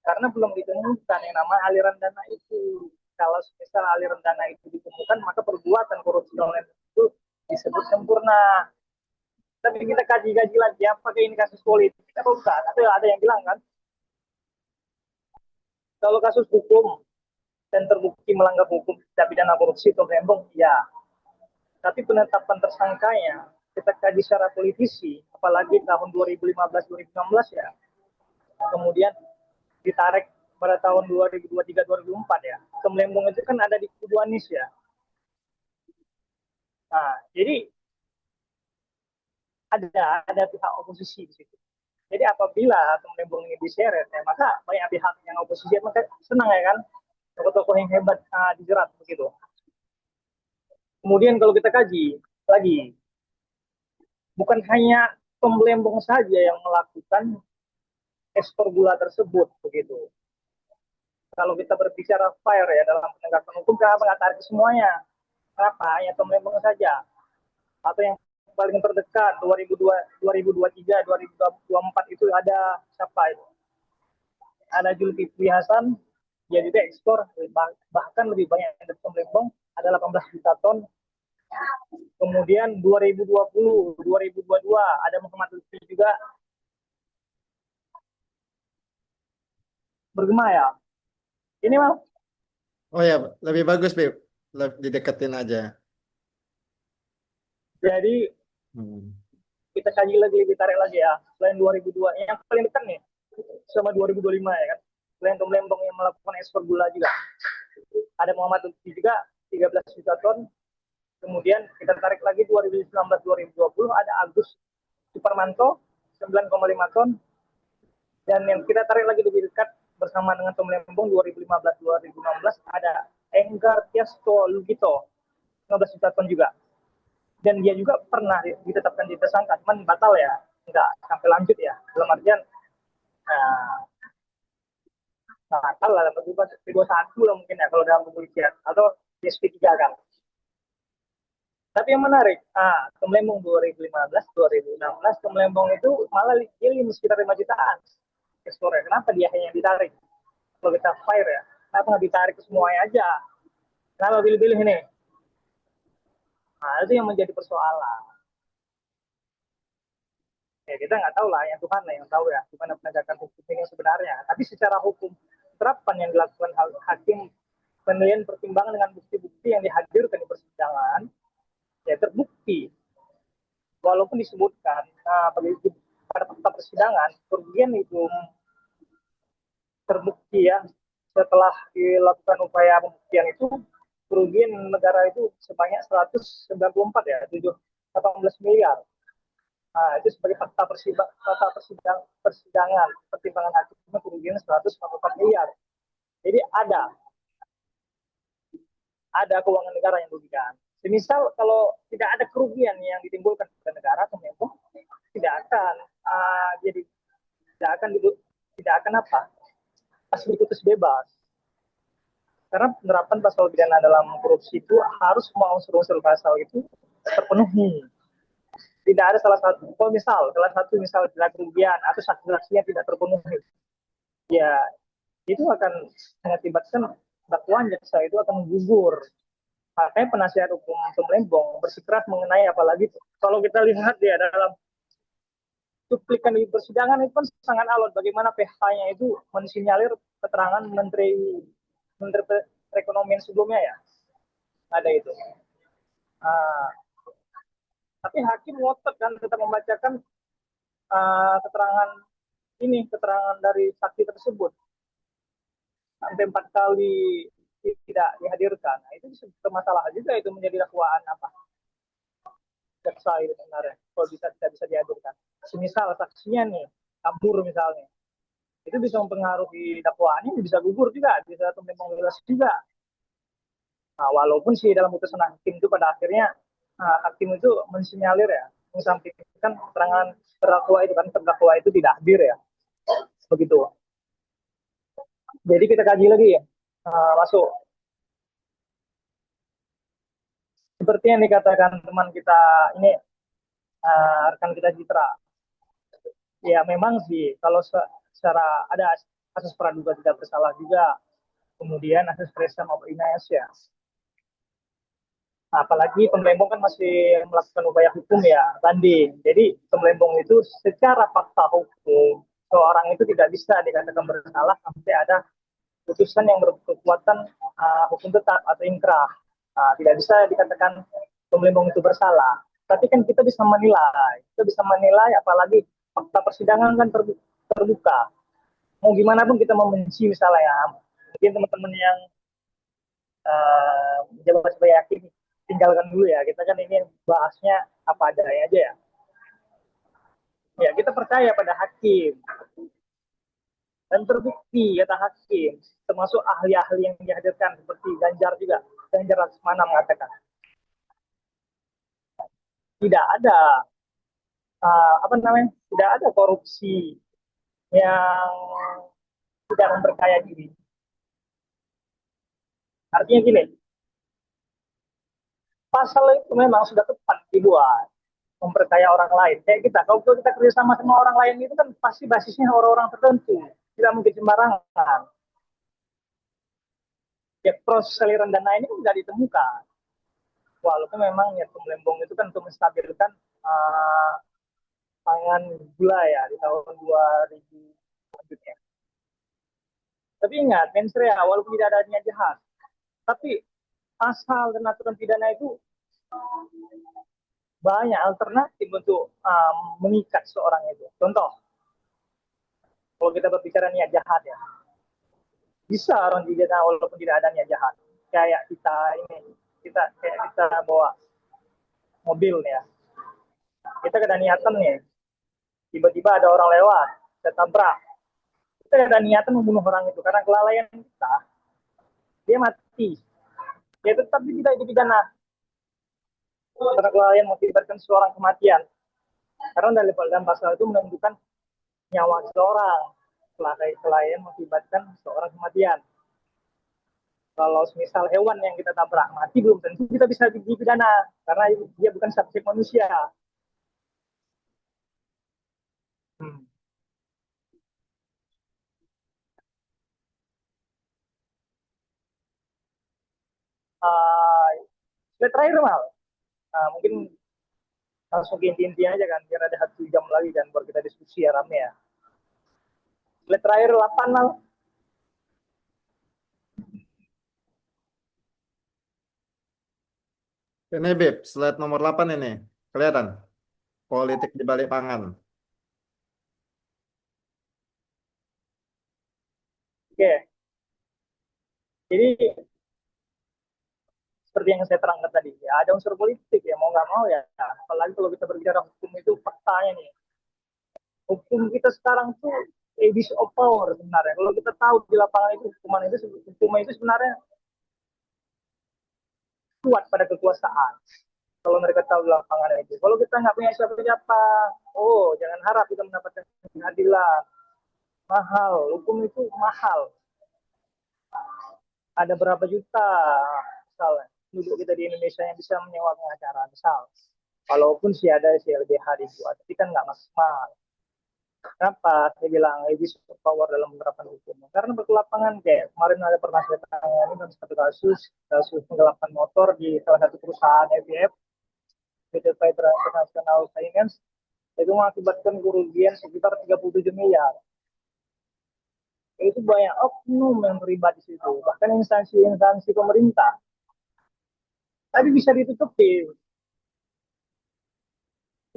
Karena belum ditemukan yang nama aliran dana itu. Kalau misal aliran dana itu ditemukan, maka perbuatan korupsi Tom Lembong itu disebut sempurna. Tapi kita kaji-kaji lagi, apakah ini kasus politik? Kita bukan. Atau ada yang bilang kan, kalau kasus hukum dan terbukti melanggar hukum tidak pidana korupsi Tom Lembong, ya. Tapi penetapan tersangkanya kita kaji secara politisi, apalagi tahun 2015-2016 ya. Kemudian ditarik pada tahun 2023-2024 ya. Tom Lembong itu kan ada di kubu Anies ya. Nah, jadi ada pihak oposisi di situ. Jadi apabila Tom Lembong ini diseret, ya, maka banyak pihak yang oposisi maka senang ya kan, tokoh-tokoh yang hebat dijerat begitu. Kemudian kalau kita kaji lagi, bukan hanya Tom Lembong saja yang melakukan ekspor gula tersebut begitu. Kalau kita berbicara fair ya dalam penegakan hukum, kenapa nggak tarik semuanya? Kenapa hanya Tom Lembong saja? Atau yang paling terdekat 2023, 2024 itu ada siapa itu? Ada Zulkifli Hasan, dia juga ekspor bahkan lebih banyak dari Tom Lembong, ada 18 juta ton. Kemudian 2020, 2022 ada Muhammad Lutfi juga bergema ya. Ini mah Oh ya, lebih bagus, Beb. Dideketin aja. jadi Hmm. kita kaji lagi, lebih tarik lagi ya. Selain 2002, yang paling dekat nih sama 2025 ya kan. Selain Tom Lembong yang melakukan ekspor gula juga. Ada Muhammad Lutfi juga 13 juta ton. Kemudian kita tarik lagi 2019-2020 ada Agus Suparmanto 9,5 ton. Dan yang kita tarik lagi lebih dekat bersama dengan Tom Lembong 2015-2016 ada Enggar Tiasto Lugito 15 juta ton juga. Dan dia juga pernah ditetapkan di tersangka, cuman batal ya, nggak sampai lanjut ya. Dalam artian batal lah, dalam P21 lah mungkin ya kalau dalam kepolisian, atau SP3 kan. Tapi yang menarik, Tom Lembong 2015-2016, Tom Lembong itu malah dilim sekitar 5 jutaan ekspornya. Kenapa dia hanya ditarik? Kalau kita fair ya, kenapa nggak ditarik ke semuanya aja? Kenapa pilih-pilih ini? Nah, itu yang menjadi persoalan. Ya, kita nggak tahu lah, yang Tuhan lah yang tahu ya, gimana penegakan hukum ini sebenarnya. Tapi secara hukum, terapan yang dilakukan hakim, penilaian pertimbangan dengan bukti-bukti yang dihadirkan di persidangan, ya terbukti. Walaupun disebutkan, pada fakta persidangan, kerugian itu terbukti ya, setelah dilakukan upaya pembuktian itu, kerugian negara itu sebanyak 194 ya, 18 miliar. Nah, itu sebagai fakta persidangan pertimbangan hakim kerugian 144 miliar. Jadi ada keuangan negara yang dirugikan. Semisal kalau tidak ada kerugian yang ditimbulkan kepada negara, Kemenko tidak akan tidak akan pasti diputus bebas. Karena penerapan pasal pidana dalam korupsi itu harus semua unsur-unsur pasal itu terpenuhi. Tidak ada salah satu misal tidak kerugian atau saksi-saksi yang tidak terpenuhi, ya itu akan mengakibatkan dakwaan jaksa itu akan gugur. Makanya penasihat hukum Tom Lembong bersikeras mengenai, apalagi kalau kita lihat ya dalam cuplikan di persidangan itu kan sangat alot bagaimana PH-nya itu mensinyalir keterangan Menteri Perekonomian sebelumnya ya, ada itu. Tapi hakim ngotot kan tetap membacakan keterangan dari saksi tersebut sampai 4 kali tidak dihadirkan. Nah, itu bermasalah juga, itu menjadi dakwaan jaksa itu sebenarnya kalau tidak bisa dihadirkan. Semisal saksinya nih kabur misalnya, itu bisa mempengaruhi dakwaannya, bisa gugur juga, bisa memang jelas juga. Nah, walaupun sih dalam putusan hakim itu pada akhirnya hakim itu mensinyalir ya, menyampaikan keterangan terdakwa itu tidak hadir ya, begitu. Jadi kita kaji lagi ya, masuk seperti yang dikatakan teman kita ini, rekan kita Citra. Ya memang sih kalau secara ada kasus praduga tidak bersalah juga, kemudian asas presumption of innocence ya. Apalagi Tom Lembong kan masih melakukan upaya hukum ya, banding. Jadi Tom Lembong itu secara fakta hukum seorang itu tidak bisa dikatakan bersalah sampai ada putusan yang berkekuatan hukum tetap atau inkrah. Tidak bisa dikatakan Tom Lembong itu bersalah. Tapi kan kita bisa menilai, apalagi fakta persidangan kan terbuka. Mau gimana pun kita membenci misalnya ya, mungkin teman-teman yang menjabat sebagai hakim tinggalkan dulu ya, kita kan ini bahasnya apa adanya aja ya. Ya kita percaya pada hakim dan terbukti kata hakim, termasuk ahli-ahli yang dihadirkan seperti Ganjar Laksmana mengatakan tidak ada apa namanya, tidak ada korupsi yang tidak memperkaya diri. Artinya gini, pasal itu memang sudah tepat dibuat memperkaya orang lain. Kayak kita, kalau kita kerjasama sama orang lain itu kan pasti basisnya orang-orang tertentu, tidak mungkin sembarangan. Ya, proses aliran dana ini tidak ditemukan. Walaupun memang ya Lembong itu kan untuk menstabilkan pangan gula ya di tahun 2000 selanjutnya. Tapi ingat, mens rea, walaupun tidak ada niat jahat, tapi pasal dan aturan pidana itu banyak alternatif untuk mengikat seorang itu. Contoh, kalau kita berbicara niat jahat ya, bisa orang didana walaupun tidak ada niat jahat. Kayak kita ini, kita bawa mobil ya, kita ada niatan nih, tiba-tiba ada orang lewat, kita tabrak, kita ada niatan membunuh orang itu karena kelalaian kita, dia mati, dia tetap tidak dipidana karena kelalaian mengakibatkan seorang kematian. Karena dalam pasal itu menentukan nyawa seseorang, kelalaian mengakibatkan seorang kematian. Kalau misal hewan yang kita tabrak mati, belum tentu kita bisa dipidana karena dia bukan subjek manusia. Terakhir mal, mungkin langsung ke inti-intinya aja kan, biar ada 1 jam lagi kan baru kita diskusi ya rame ya. Slide terakhir 8 mal. Ini Bib, slide nomor 8 ini. Kelihatan? Politik di balik pangan. Oke. Jadi seperti yang saya terangkan tadi, ya ada unsur politik ya mau nggak mau ya. Apalagi kalau kita berbicara hukum itu faktanya nih. Hukum kita sekarang tuh abuse of power sebenarnya. Kalau kita tahu di lapangan itu hukuman itu sebenarnya kuat pada kekuasaan. Kalau mereka tahu di lapangan itu. Kalau kita nggak punya siapa-siapa, oh jangan harap kita mendapatkan keadilan. Mahal, hukum itu mahal. Ada berapa juta misalnya penduduk kita di Indonesia yang bisa menyewa pengacara misal. Walaupun sih ada LBH dibuat, tapi kan nggak maksimal. Kenapa saya bilang abuse of power dalam penerapan hukum? Karena berkelapangan kayak kemarin ada pernah saya tangani dalam satu kasus penggelapan motor di salah satu perusahaan FIF, PT Fighter International Finance, itu mengakibatkan kerugian sekitar 37 miliar. Itu banyak oknum yang terlibat di situ, bahkan instansi-instansi pemerintah. Tapi bisa ditutupi.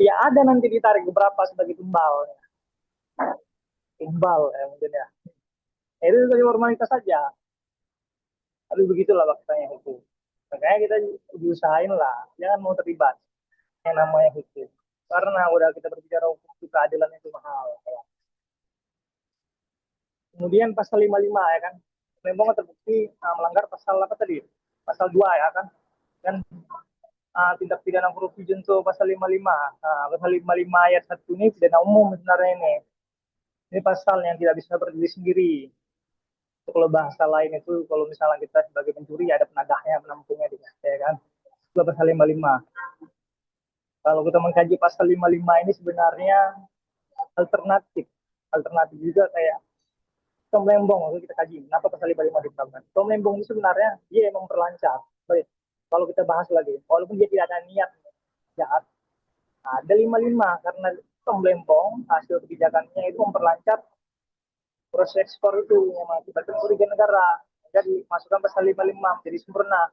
Ya ada nanti ditarik beberapa sebagai tumbal ya mungkin ya. Itu sebagai formalitas saja. Tapi begitulah faktanya hukum. Makanya kita diusahain lah, jangan mau terlibat yang namanya hukum. Karena udah kita berbicara hukum itu keadilan itu mahal. Kemudian pasal 55 ya kan, Lembong terbukti melanggar pasal apa tadi? Pasal 2 ya kan, dan tindak pidana korupsi junto pasal 55. Pasal 55 ayat 1 ini pidana umum sebenarnya ini. Ini pasal yang tidak bisa berdiri sendiri. Kalau bahasa lain itu kalau misalnya kita sebagai pencuri ada penadahnya, penampungnya ya kan. Itu pasal 55. Kalau kita mengkaji pasal 55 ini sebenarnya alternatif juga kayak Tom Lembong kita kaji. Kenapa pasal 55 diterapkan? Tom Lembong ini sebenarnya dia yang memperlancar. Baik, kalau kita bahas lagi, walaupun dia tidak ada niat jahat, ada 55 karena Tom Lembong hasil kebijakannya itu memperlancar proses ekspor itu yang mengakibatkan kerugian negara. Jadi masukkan pasal 55 jadi sempurna.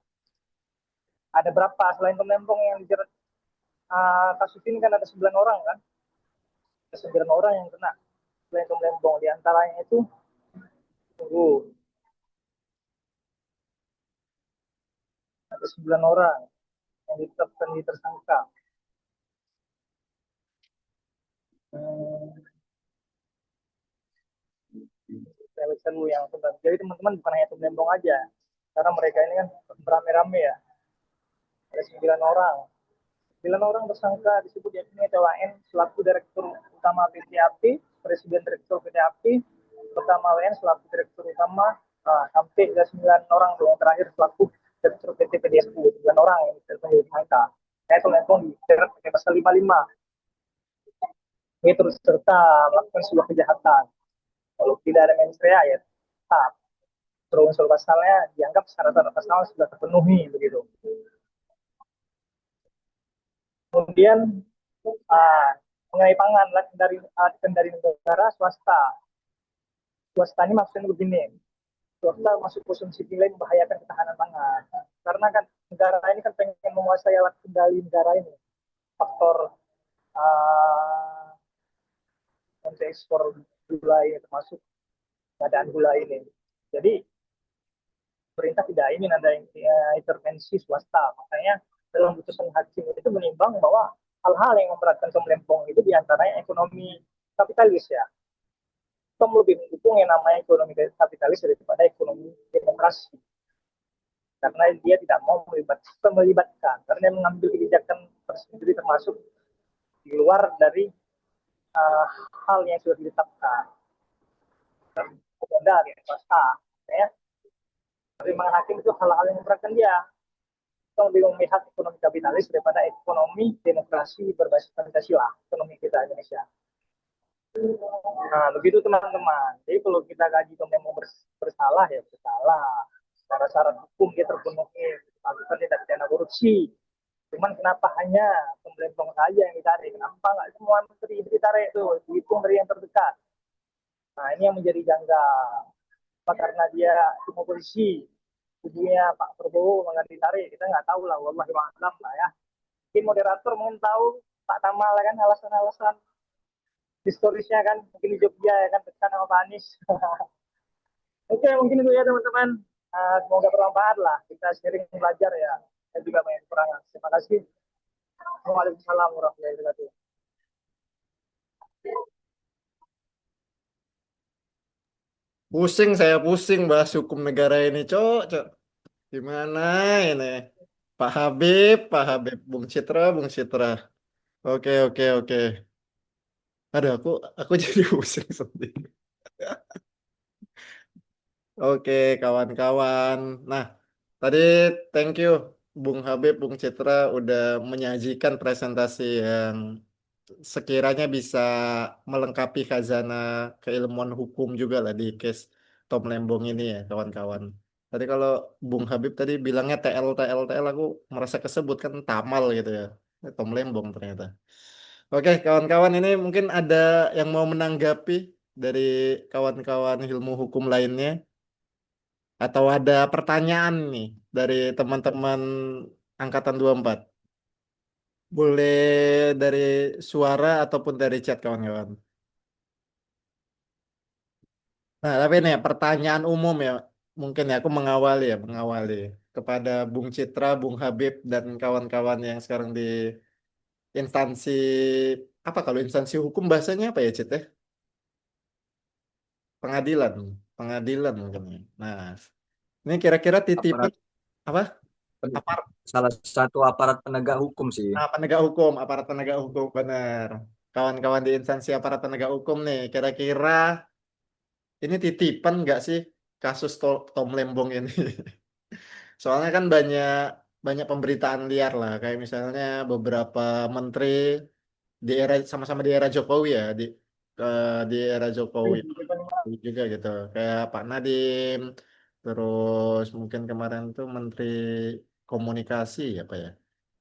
Ada berapa selain Tom Lembong yang dijerat kasus ini kan ada 9 orang kan? Ada 9 orang yang kena selain Tom Lembong, di antaranya itu ada 9 orang yang ditetapkan di tersangka. Saya baca dulu yang sebentar. Jadi teman-teman bukan hanya Tom Lembong aja, karena mereka ini kan beramai-ramai ya. Ada 9 orang. 9 orang tersangka disebut yakni TWN selaku Direktur Utama PT API, Presiden Direktur PT API, pertama WN selaku Direktur Utama, sampai ke 9 orang yang terakhir selaku Direktur PT PDSU, 9 orang yang tersangka. Saya Lembong dijerat pakai pasal 55. Ini terus serta melakukan sebuah kejahatan. Kalau tidak ada mens rea ya tetap. Unsur pasalnya dianggap syarat-syarat pasal sudah terpenuhi begitu. Kemudian mengenai pangan dari negara swasta. Swasta ini maksudnya begini, swasta masuk konsumsi nilai membahayakan ketahanan pangan. Karena kan negara ini kan pengen menguasai alat kendali negara ini. Faktor untuk ekspor gula ini termasuk keadaan gula ini. Jadi pemerintah tidak ingin ada intervensi swasta. Makanya dalam putusan hakim itu menimbang bahwa hal-hal yang memberatkan Tom Lembong itu diantaranya ekonomi kapitalis ya. Tom lebih mendukung yang namanya ekonomi kapitalis daripada ekonomi demokrasi. Karena dia tidak mau melibatkan. Karena dia mengambil kebijakan tersendiri termasuk di luar dari hal yang sudah ditetapkan. Modal ya, swasta. Ya. Pertimbangan hakim itu hal-hal yang memberatkan dia. Kita lebih memihak ekonomi kapitalis daripada ekonomi demokrasi berbasis Pancasila, ekonomi kita Indonesia. Nah, begitu teman-teman. Jadi kalau kita gaji Tom Lembong bersalah ya bersalah. Secara syarat hukum dia terpenuhi, melakukan tindak pidana korupsi. Cuman kenapa hanya Tom Lembong saja yang ditarik? Kenapa nggak semua menteri ditarik itu? Dihitung dari yang terdekat. Nah, ini yang menjadi janggal. Karena dia cuma polisi, tujuannya Pak Prabowo mengenai ditarik, kita nggak tahu lah, wallahi a'lam lah ya. Mungkin moderator mungkin tahu Pak Tamal kan alasan-alasan historisnya kan, mungkin di Jogja ya kan tekan sama Pak Anies. Oke, mungkin itu ya teman-teman. Semoga bermanfaat lah, kita sharing belajar ya. Saya juga banyak kekurangan. Terima kasih. Waalaikumsalam warahmatullahi wabarakatuh. Saya pusing bahas hukum negara ini, Cok. Gimana ini? Pak Habib, Bung Citra. Oke, oke, oke. Aduh, aku jadi pusing sendiri. Oke, kawan-kawan. Nah, tadi thank you Bung Habib, Bung Citra udah menyajikan presentasi yang sekiranya bisa melengkapi khazanah keilmuan hukum juga lah di case Tom Lembong ini ya, kawan-kawan. Tadi kalau Bung Habib tadi bilangnya TL, aku merasa kesebut kan Tamal gitu ya. Tom Lembong ternyata. Oke, kawan-kawan ini mungkin ada yang mau menanggapi dari kawan-kawan ilmu hukum lainnya atau ada pertanyaan nih dari teman-teman angkatan 24. Boleh dari suara ataupun dari chat kawan-kawan. Nah, tapi nih pertanyaan umum ya. Mungkin ya aku mengawali kepada Bung Citra, Bung Habib dan kawan-kawan yang sekarang di instansi apa kalau instansi hukum bahasanya apa ya, Cit ya? Pengadilan, pengadilan mungkin ya. Nah, ini kira-kira titipan Aparat apa? pen- Apar, salah satu aparat penegak hukum sih. aparat penegak hukum benar. Kawan-kawan di instansi aparat penegak hukum nih, kira-kira ini titipan nggak sih kasus Tom Lembong ini? Soalnya kan banyak banyak pemberitaan liar lah, kayak misalnya beberapa menteri di era sama-sama di era Jokowi ya, di era Jokowi juga gitu, kayak Pak Nadiem, terus mungkin kemarin tuh Menteri Komunikasi apa ya,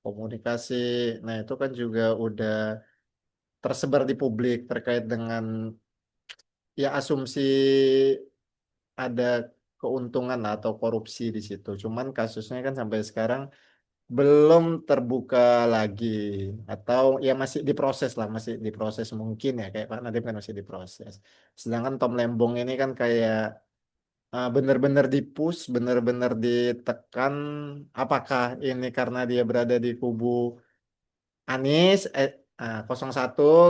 komunikasi. Nah itu kan juga udah tersebar di publik terkait dengan ya asumsi ada keuntungan lah atau korupsi di situ. Cuman kasusnya kan sampai sekarang belum terbuka lagi atau ya masih diproses lah, masih diproses mungkin ya kayak Pak Nadiem kan masih diproses. Sedangkan Tom Lembong ini kan kayak benar-benar dipush, benar-benar ditekan. Apakah ini karena dia berada di kubu Anies 01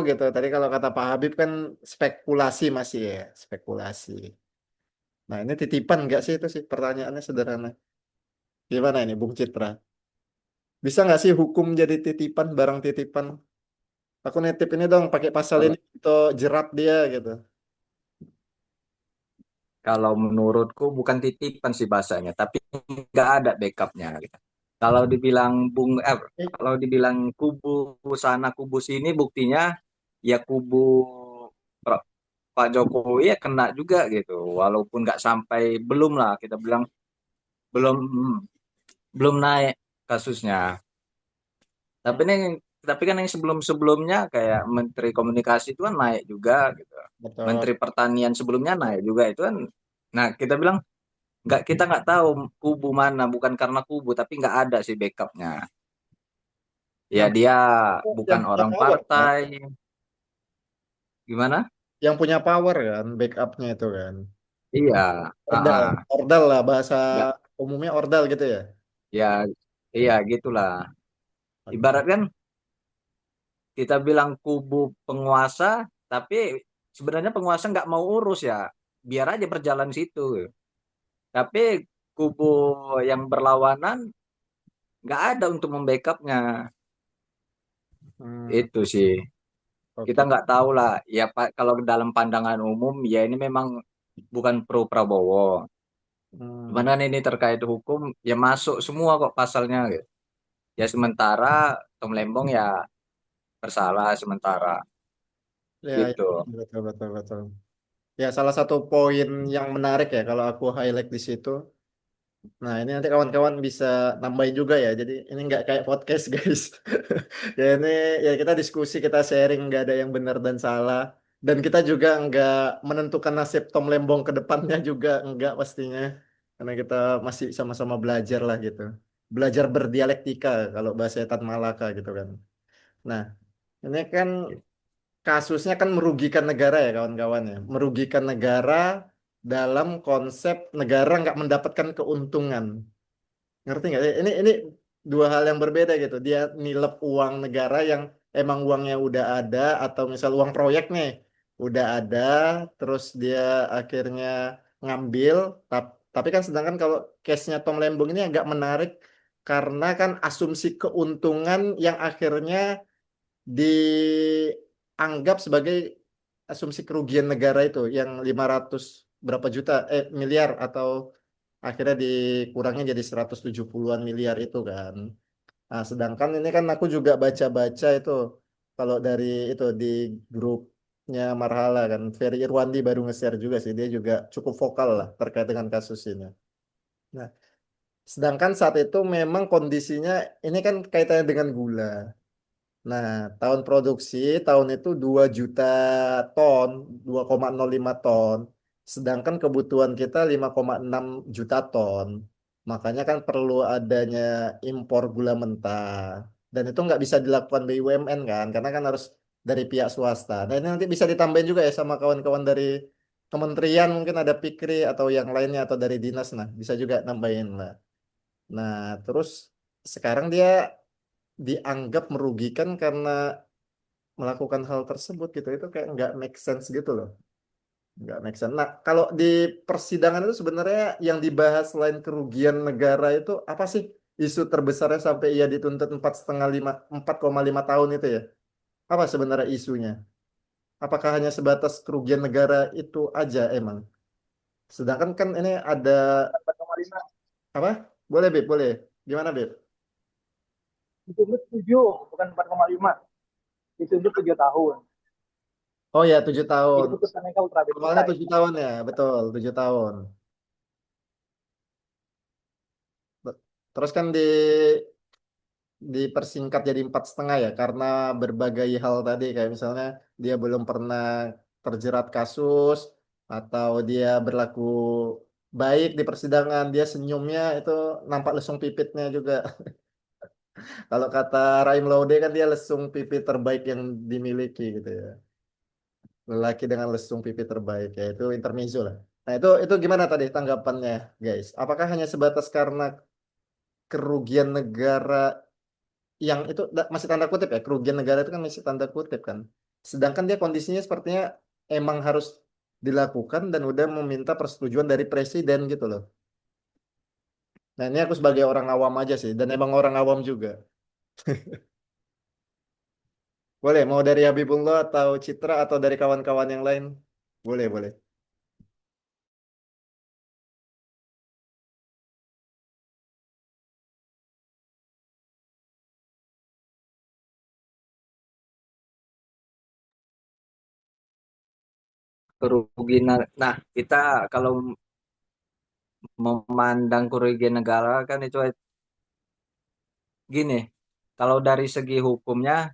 gitu. Tadi kalau kata Pak Habib kan spekulasi masih ya, spekulasi. Nah, ini titipan nggak sih itu sih pertanyaannya sederhana. Gimana ini Bung Citra? Bisa nggak sih hukum jadi titipan, barang titipan? Aku nitip ini dong, pakai pasal Kalau ini atau jerat dia gitu. kalau menurutku bukan titipan sih bahasanya, tapi nggak ada backupnya gitu. Kalau dibilang Eh, kalau dibilang kubu sana kubu sini, buktinya ya kubu Pak Jokowi ya kena juga gitu, walaupun nggak sampai, belum lah kita bilang, belum belum naik kasusnya. Tapi nih, tapi kan yang sebelum-sebelumnya kayak Menteri Komunikasi itu kan naik juga gitu. betul. Menteri Pertanian sebelumnya naik juga itu kan. Nah, kita bilang kita nggak tahu kubu mana, bukan karena kubu, tapi nggak ada sih backupnya. Ya Yang dia yang bukan punya orang power kan, partai, gimana? yang punya power kan, backupnya itu kan. Iya, Ordal, ordal lah bahasa nggak, umumnya ordal gitu ya. ya, iya gitulah. Oke. Ibarat kan kita bilang kubu penguasa, tapi sebenarnya penguasa nggak mau urus ya, biar aja berjalan situ. Tapi kubu yang berlawanan nggak ada untuk membackupnya. Hmm, Itu sih. Kita oke. nggak tahu lah. Ya Pak, kalau dalam pandangan umum ya ini memang bukan pro Prabowo. Hmm, Cuman kan ini terkait hukum ya masuk semua kok pasalnya gitu. Ya sementara Tom Lembong ya bersalah sementara ya, gitu. betul, betul, betul. Ya, salah satu poin yang menarik ya kalau aku highlight di situ. Nah, ini nanti kawan-kawan bisa nambahin juga ya. Jadi ini nggak kayak podcast, guys. Ya ini ya kita diskusi, kita sharing, nggak ada yang benar dan salah. Dan kita juga nggak menentukan nasib Tom Lembong ke depannya juga nggak pastinya. Karena kita masih sama-sama belajar lah gitu. Belajar berdialektika kalau bahasa Tan Malaka gitu kan. Nah, ini kan kasusnya kan merugikan negara ya kawan-kawan ya. Merugikan negara dalam konsep negara nggak mendapatkan keuntungan. Ngerti nggak? Ini dua hal yang berbeda gitu. Dia nilep uang negara yang emang uangnya udah ada atau misal uang proyek nih udah ada, terus dia akhirnya ngambil. Tapi kan sedangkan kalau case-nya Tom Lembong ini agak menarik karena kan asumsi keuntungan yang akhirnya dianggap sebagai asumsi kerugian negara itu yang 500 berapa juta miliar atau akhirnya dikurangin jadi 170-an miliar itu kan. Nah, sedangkan ini kan aku juga baca-baca itu kalau dari itu di grupnya Marhala kan Ferry Irwandi baru nge-share juga sih, dia juga cukup vokal lah terkait dengan kasus ini. Nah, sedangkan saat itu memang kondisinya ini kan kaitannya dengan gula. Nah, tahun produksi tahun itu 2 juta ton, 2,05 ton. Sedangkan kebutuhan kita 5,6 juta ton. Makanya kan perlu adanya impor gula mentah. Dan itu nggak bisa dilakukan BUMN kan, karena kan harus dari pihak swasta. Nah, ini nanti bisa ditambahin juga ya sama kawan-kawan dari kementerian, mungkin ada Pikri atau yang lainnya atau dari dinas. Nah, bisa juga nambahin lah. Nah, terus sekarang dia dianggap merugikan karena melakukan hal tersebut gitu, itu kayak nggak make sense gitu loh, nggak make sense. Nah, kalau di persidangan itu sebenarnya yang dibahas selain kerugian negara itu apa sih isu terbesarnya sampai ia dituntut 4,5 tahun itu ya, apa sebenarnya isunya? Apakah hanya sebatas kerugian negara itu aja emang, sedangkan kan ini ada 4,5. apa, boleh Beb, boleh gimana Beb? Dituntut 7, bukan 4,5. Dituntut 7 tahun. Oh ya, 7 tahun. Jadi putusan MK ultra Normalnya selesai. 7 tahun ya, betul 7 tahun. Terus kan dipersingkat jadi 4,5 ya karena berbagai hal tadi kayak misalnya dia belum pernah terjerat kasus atau dia berlaku baik di persidangan, dia senyumnya itu nampak lesung pipitnya juga. Kalau kata Raim Laude kan dia lesung pipit terbaik yang dimiliki gitu ya. Lelaki dengan lesung pipit terbaik ya itu intermezzo lah. Nah, itu gimana tadi tanggapannya, guys? Apakah hanya sebatas karena kerugian negara yang itu masih tanda kutip ya, kerugian negara itu kan masih tanda kutip kan, sedangkan dia kondisinya sepertinya emang harus dilakukan dan udah meminta persetujuan dari presiden gitu loh. Nah, ini aku sebagai orang awam aja sih dan emang orang awam juga, Boleh, mau dari Habibullah atau Citra atau dari kawan-kawan yang lain? Boleh, boleh. Kerugian. Nah, kita kalau memandang kerugian negara kan itu gini. Kalau dari segi hukumnya,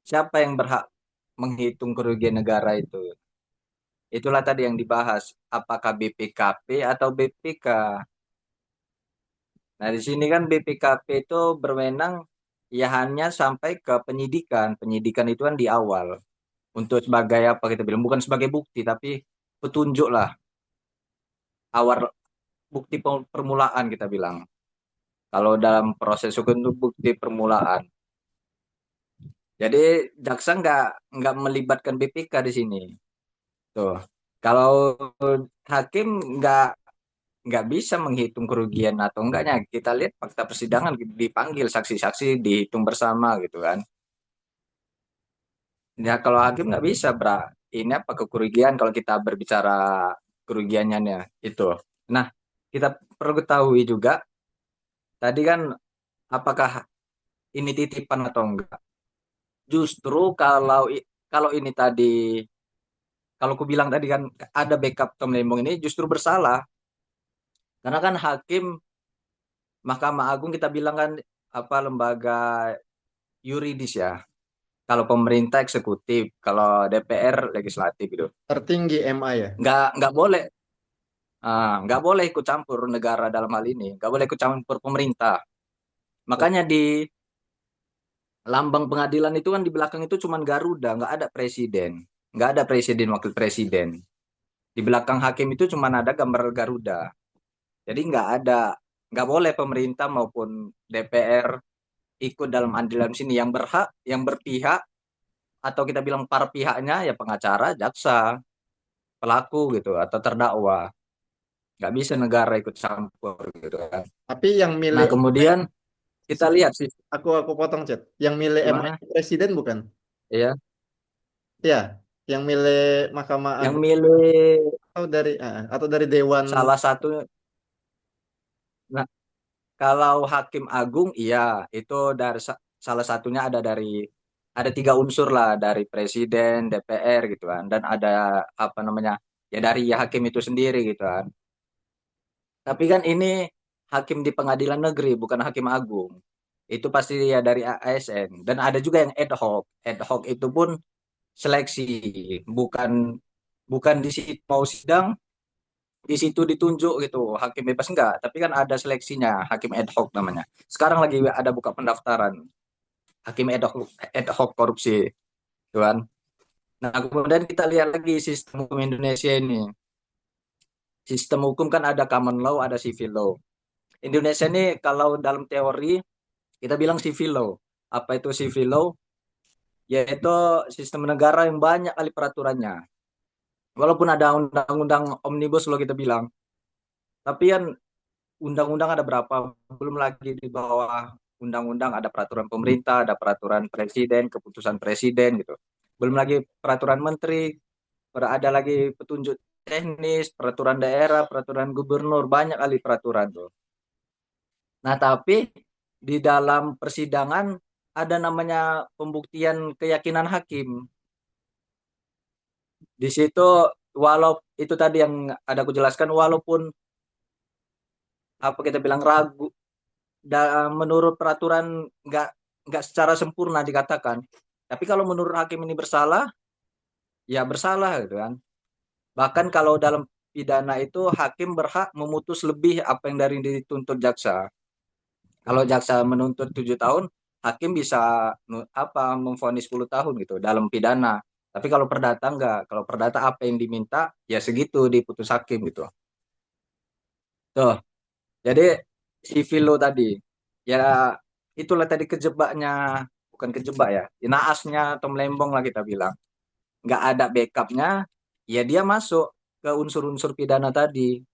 siapa yang berhak menghitung kerugian negara itu? Itulah tadi yang dibahas, apakah BPKP atau BPK. Nah, di sini kan BPKP itu berwenang ya hanya sampai ke penyidikan. Penyidikan itu kan di awal. Untuk sebagai apa kita bilang, bukan sebagai bukti, tapi petunjuk lah. Awal bukti permulaan kita bilang. Kalau dalam proses hukum itu bukti permulaan. Jadi jaksa nggak melibatkan BPK di sini. Tuh. Kalau hakim nggak bisa menghitung kerugian atau enggaknya. Kita lihat fakta persidangan, dipanggil saksi-saksi dihitung bersama gitu kan. Ya kalau hakim nggak bisa, ini apa kerugian kalau kita berbicara kerugiannya ya, itu. Nah, kita perlu ketahui juga tadi kan apakah ini titipan atau enggak. Justru kalau ini tadi, kalau aku bilang tadi kan ada backup Tom Lembong ini justru bersalah. Karena kan hakim Mahkamah Agung kita bilang kan apa lembaga yuridis ya. Kalau pemerintah eksekutif, kalau DPR legislatif gitu. Tertinggi MA ya. Nggak boleh, nggak boleh ikut campur negara dalam hal ini, nggak boleh ikut campur pemerintah. Makanya di lambang pengadilan itu kan di belakang itu cuma Garuda, nggak ada presiden wakil presiden. Di belakang hakim itu cuma ada gambar Garuda. Jadi nggak boleh pemerintah maupun DPR ikut dalam adilan sini. Yang berhak, yang berpihak atau kita bilang para pihaknya ya pengacara, jaksa, pelaku gitu atau terdakwa. Nggak bisa negara ikut campur gitu kan. Tapi yang Nah milih kemudian kita lihat sih aku potong chat. Yang milih MA gimana, itu presiden bukan? ya. Ya, yang milih Mahkamah Yang Agung milih atau dari Dewan. salah satu, nah kalau hakim agung iya itu dari salah satunya ada 3 unsur lah, dari presiden, DPR gitu kan, dan ada apa namanya ya dari ya hakim itu sendiri gitu kan. Tapi kan ini hakim di pengadilan negeri bukan hakim agung. Itu pasti ya dari ASN, dan ada juga yang ad hoc. Ad hoc itu pun seleksi, bukan bukan di situ mau sidang di situ ditunjuk gitu hakim bebas, enggak, tapi kan ada seleksinya, hakim ad hoc namanya. Sekarang lagi ada buka pendaftaran hakim ad hoc korupsi gitu kan. Nah kemudian kita lihat lagi sistem hukum Indonesia ini. Sistem hukum kan ada common law, ada civil law. Indonesia ini kalau dalam teori kita bilang civil law. Apa itu civil law? Yaitu sistem negara yang banyak kali peraturannya. Walaupun ada undang-undang omnibus law kita bilang, tapi kan undang-undang ada berapa? Belum lagi di bawah undang-undang ada peraturan pemerintah, ada peraturan presiden, keputusan presiden gitu. Belum lagi peraturan menteri, ada lagi petunjuk teknis, peraturan daerah, peraturan gubernur, banyak kali peraturan tuh. Nah, tapi di dalam persidangan ada namanya pembuktian keyakinan hakim. Di situ walau itu tadi yang ada aku jelaskan, walaupun apa kita bilang ragu, menurut peraturan nggak secara sempurna dikatakan. Tapi kalau menurut hakim ini bersalah, ya bersalah gitu kan. Bahkan kalau dalam pidana itu hakim berhak memutus lebih apa yang dari dituntut jaksa. Kalau jaksa menuntut 7 tahun, hakim bisa memvonis 10 tahun gitu dalam pidana. Tapi kalau perdata enggak. Kalau perdata apa yang diminta, ya segitu diputus hakim gitu. Tuh. Jadi civil law tadi. Ya itulah tadi kejebaknya, bukan kejebak ya. Naasnya Tom Lembong lah kita bilang. Nggak ada backupnya, ya dia masuk ke unsur-unsur pidana tadi.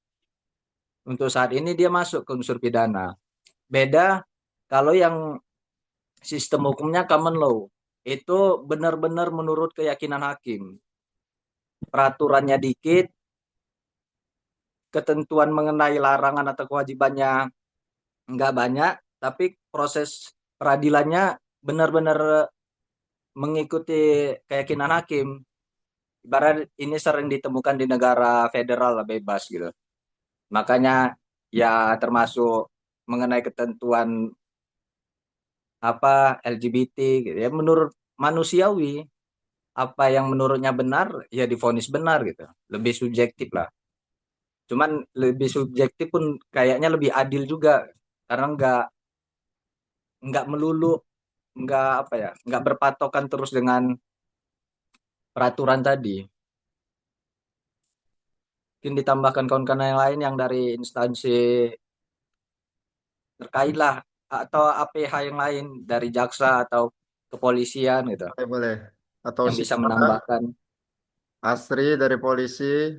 Untuk saat ini dia masuk ke unsur pidana. Beda kalau yang sistem hukumnya common law. Itu benar-benar menurut keyakinan hakim. Peraturannya dikit, ketentuan mengenai larangan atau kewajibannya nggak banyak, tapi proses peradilannya benar-benar mengikuti keyakinan hakim. Ibarat ini sering ditemukan di negara federal lah, bebas gitu. Makanya ya termasuk mengenai ketentuan apa LGBT gitu ya, menurut manusiawi apa yang menurutnya benar ya divonis benar gitu. Lebih subjektif lah. Cuman lebih subjektif pun kayaknya lebih adil juga karena nggak melulu, nggak apa ya, nggak berpatokan terus dengan peraturan tadi. Mungkin ditambahkan kawan-kawan yang lain yang dari instansi terkait lah atau APH yang lain dari jaksa atau kepolisian gitu Boleh, boleh. Atau yang bisa siapa? menambahkan. Asri dari polisi,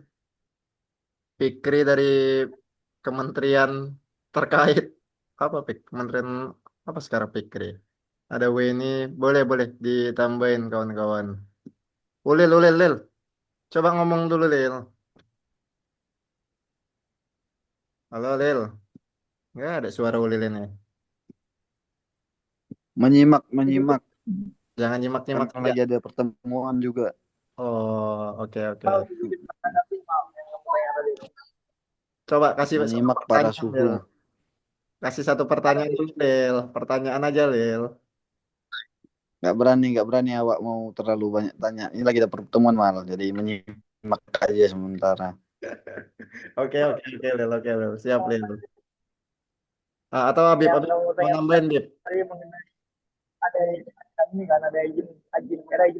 Fikri dari kementerian terkait. Apa Pik? Kementerian apa sekarang Fikri? Ada Weni, boleh boleh ditambahin kawan-kawan. Ulil, Ulil, Lil. Coba ngomong dulu Lil. Halo Lil. Nggak ada suara Ulil ini. Menyimak Jangan nyimak-nyimak karena aja. lagi ada pertemuan juga. Oh, oke oke. Kalau sedikit menanggapi Mal, yang kamu tanya tadi. Coba kasih satu Menyimak para pertanyaan suhu. Lil. Kasih satu pertanyaan dulu Lil. Pertanyaan aja Lil. Nggak berani awak mau terlalu banyak tanya. Ini lagi ada pertemuan malah, jadi menyimak aja sementara. Oke oke oke Lil, oke Lil. Siap Lil. Ah, atau Habib, Yang Habib kamu mau tanya nambahin Bib. tadi mengenai ada ini kan ada izin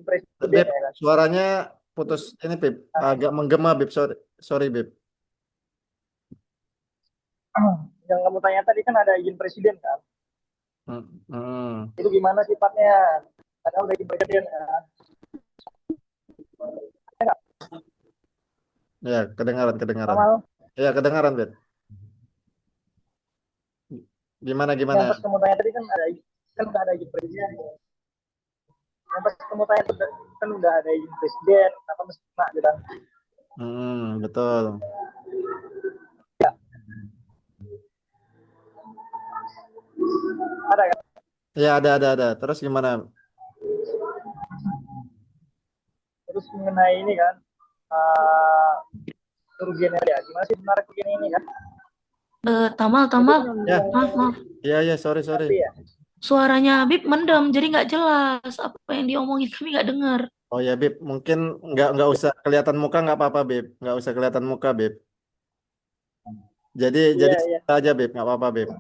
presiden Bib, ya kan. suaranya putus ini Bib. Agak menggema Bib. Sorry, sorry Bib. Yang kamu tanya tadi kan ada izin presiden kan. Hmm. Itu gimana sifatnya? Karena udah izin presiden kan. Ya, kedengaran. Amal, Ya, kedengaran Bib. Gimana? yang pas kamu tanya tadi kan udah ada izin presiden. Yang pas kamu tanya kan udah ada izin presiden, kenapa mesti kena gitu kan? Betul. Ada kan? Ya, ada. Terus gimana? Terus mengenai ini kan kerugian ya, gimana sih sebenarnya kerugian ini kan? Tamal, Ya. maaf. Iya, sorry. Tapi ya, Suaranya Habib mendem, jadi nggak jelas apa yang diomongin, kami nggak dengar. Oh ya Bib, mungkin nggak usah kelihatan muka, nggak apa-apa Bib, nggak usah kelihatan muka Bib. Jadi iya. aja Bib, nggak apa-apa Bib.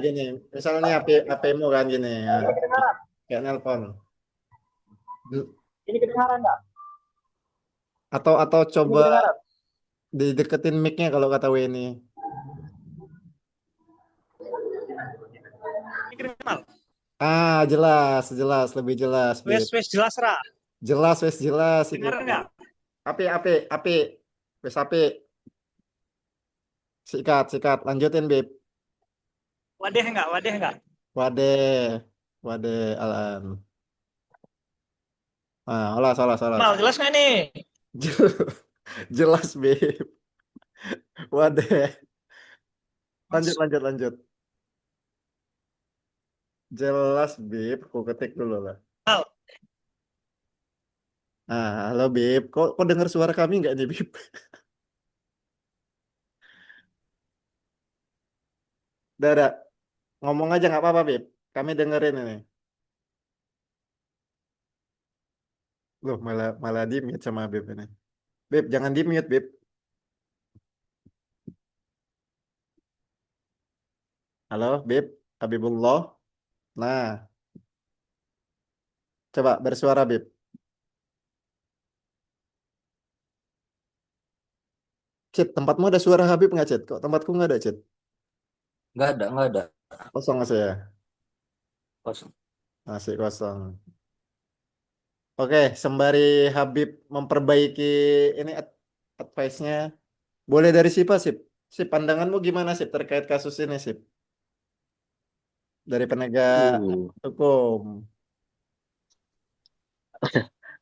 Gini, misalnya HP-mu kan gini, ya. Ini kedengaran? Kayak nelpon. Ini kedengaran nggak? Atau Ini coba kedengaran? dideketin mic-nya kalau kata Weni. Ini kedengaran? Ah, jelas, lebih jelas Bib. Wes jelas Ra. Jelas ini. Dengar nggak? Api. Wes api. Sikat, lanjutin Bib. Wadah nggak? Wadah, Alan. Ah, salah. Mal, jelas nggak nih? Jelas, Bib. Wadah. Lanjut. Jelas, Bib. Aku ketik dulu lah. Mal. Halo, Bib. Kok dengar suara kami nggak nih, Bib? Udah. Ngomong aja nggak apa-apa, Bib. Kami dengerin ini. Loh, malah di-mute sama Bib ini. Bib, jangan di-mute, Bib. Halo, Bib. Habibullah. Nah. Coba bersuara, Bib. Cid, tempatmu ada suara Habib nggak, Cid? Kok tempatku nggak ada, Cid? Nggak ada. Kosong saya. Kosong. Masih kosong. Oke, sembari Habib memperbaiki ini advice-nya, boleh dari Sipa, Sip. Sip, pandanganmu gimana, Sip, terkait kasus ini, Sip? dari penegak hukum.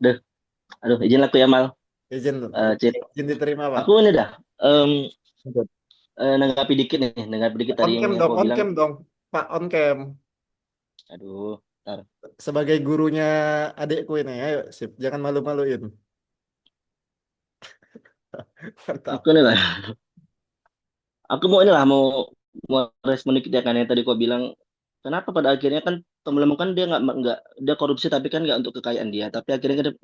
Duh, aduh, izin aku ya Mal. Izin, Cit. izin diterima, Pak. Aku ini dah nanggapi dikit tadi On cam yang dong, aku on bilang. cam dong, Pak, on cam. Aduh, ntar. Sebagai gurunya adikku ini, ayo, sip, jangan malu-maluin. Mantap. Aku nih lah. Aku mau inilah mau respon dikit ya kan yang tadi kau bilang. Kenapa pada akhirnya kan Tom Lembong kan dia nggak dia korupsi tapi kan nggak untuk kekayaan dia, tapi akhirnya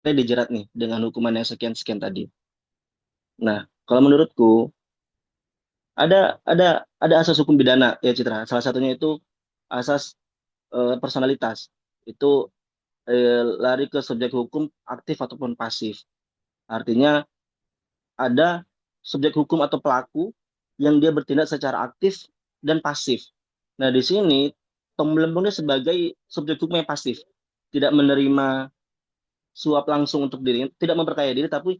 dijerat nih dengan hukuman yang sekian tadi. Nah, kalau menurutku ada asas hukum pidana ya Citra. Salah satunya itu asas personalitas. Itu lari ke subjek hukum aktif ataupun pasif. Artinya ada subjek hukum atau pelaku yang dia bertindak secara aktif dan pasif. Nah, di sini Tom Lembong dia sebagai subjek hukum yang pasif, tidak menerima suap langsung untuk diri, tidak memperkaya diri, tapi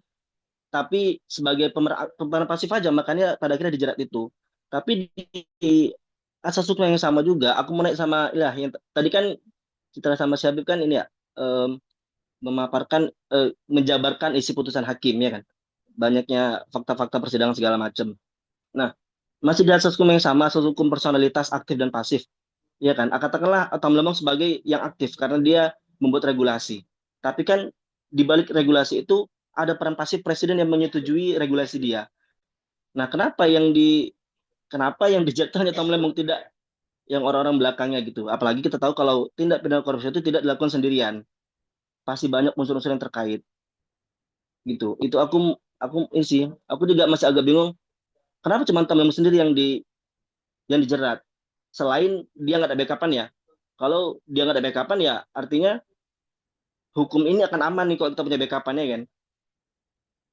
sebagai pemeran pasif aja, makanya pada akhirnya dijerat itu. Tapi di asas hukum yang sama juga, aku mau naik sama ya yang tadi kan Citra sama Syabib kan ini ya memaparkan menjabarkan isi putusan hakim ya kan, banyaknya fakta-fakta persidangan segala macam. Nah, masih di asas hukum yang sama, asas hukum personalitas aktif dan pasif, ya kan? Katakanlah Tom Lembong sebagai yang aktif karena dia membuat regulasi. Tapi kan di balik regulasi itu ada peran pasif presiden yang menyetujui regulasi dia. Nah, kenapa yang dijatuhkannya Tom Lembong tidak yang orang-orang belakangnya gitu? Apalagi kita tahu kalau tindak pidana korupsi itu tidak dilakukan sendirian, pasti banyak unsur-unsur yang terkait. Gitu. Itu aku ini sih, aku juga masih agak bingung. Kenapa cuma Tom Lembong sendiri yang dijerat? Selain dia nggak ada backupan ya. Kalau dia nggak ada backupan ya artinya hukum ini akan aman nih kalau kita punya backupannya kan.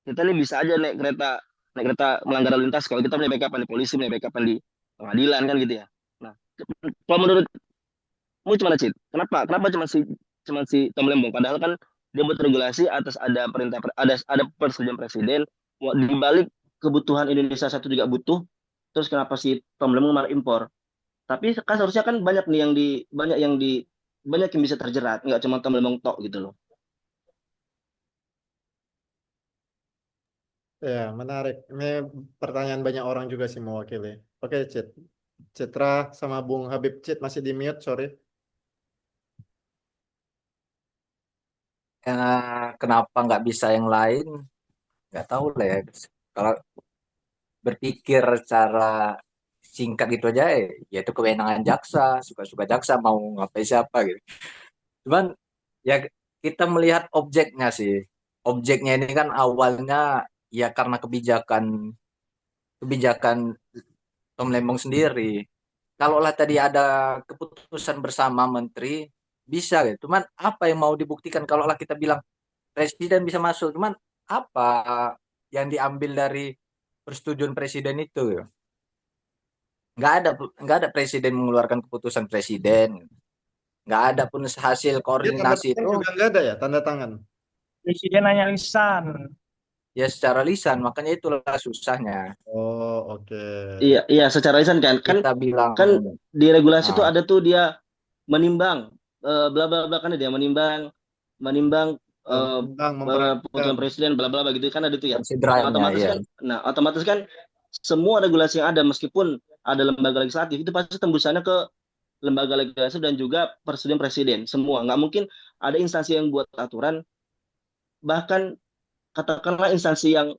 Kita nih bisa aja naik kereta melanggar lalu lintas kalau kita punya backupan di polisi, punya backupan di pengadilan kan gitu ya. Nah, kalau menurutmu gimana Cid? Kenapa cuma si Tom Lembong? Padahal kan dia buat regulasi atas ada perintah ada persetujuan presiden. Di balik kebutuhan Indonesia satu juga butuh. Terus kenapa si Tom Lembong malah impor? Tapi kan seharusnya kan banyak nih banyak yang bisa terjerat, nggak cuma Tom Lembong tok gitu loh. Ya, menarik. Ini pertanyaan banyak orang juga sih mewakili. Oke, Citra sama Bung Habib. Cit masih di mute, sorry. Kenapa nggak bisa yang lain? Nggak tahu lah ya. Kalau berpikir secara singkat gitu aja, ya itu kewenangan jaksa. Suka-suka jaksa mau ngapain siapa gitu. Cuman ya kita melihat objeknya sih. Objeknya ini kan awalnya ya karena kebijakan Tom Lembong sendiri. Kalaulah tadi ada keputusan bersama menteri bisa gitu. Cuman apa yang mau dibuktikan kalaulah kita bilang presiden bisa masuk, cuman apa yang diambil dari persetujuan presiden itu? Nggak ada presiden mengeluarkan keputusan presiden. Nggak ada pun hasil Dia tanda koordinasi tangan itu juga nggak ada ya, tanda tangan. Presiden hanya lisan. ya secara lisan, makanya itulah susahnya. Oh, oke. Iya, secara lisan kan Kita bilang kan di regulasi tuh ah, ada tuh dia menimbang bla bla bla kan dia menimbang Tentang memperhatikan. keputusan presiden bla bla bla gitu kan ada tuh ya. konsiderannya ya. Otomatis kan semua regulasi yang ada meskipun ada lembaga legislatif itu pasti tembusannya ke lembaga legislatif dan juga persetujuan presiden semua. Nggak mungkin ada instansi yang buat aturan, bahkan katakanlah instansi yang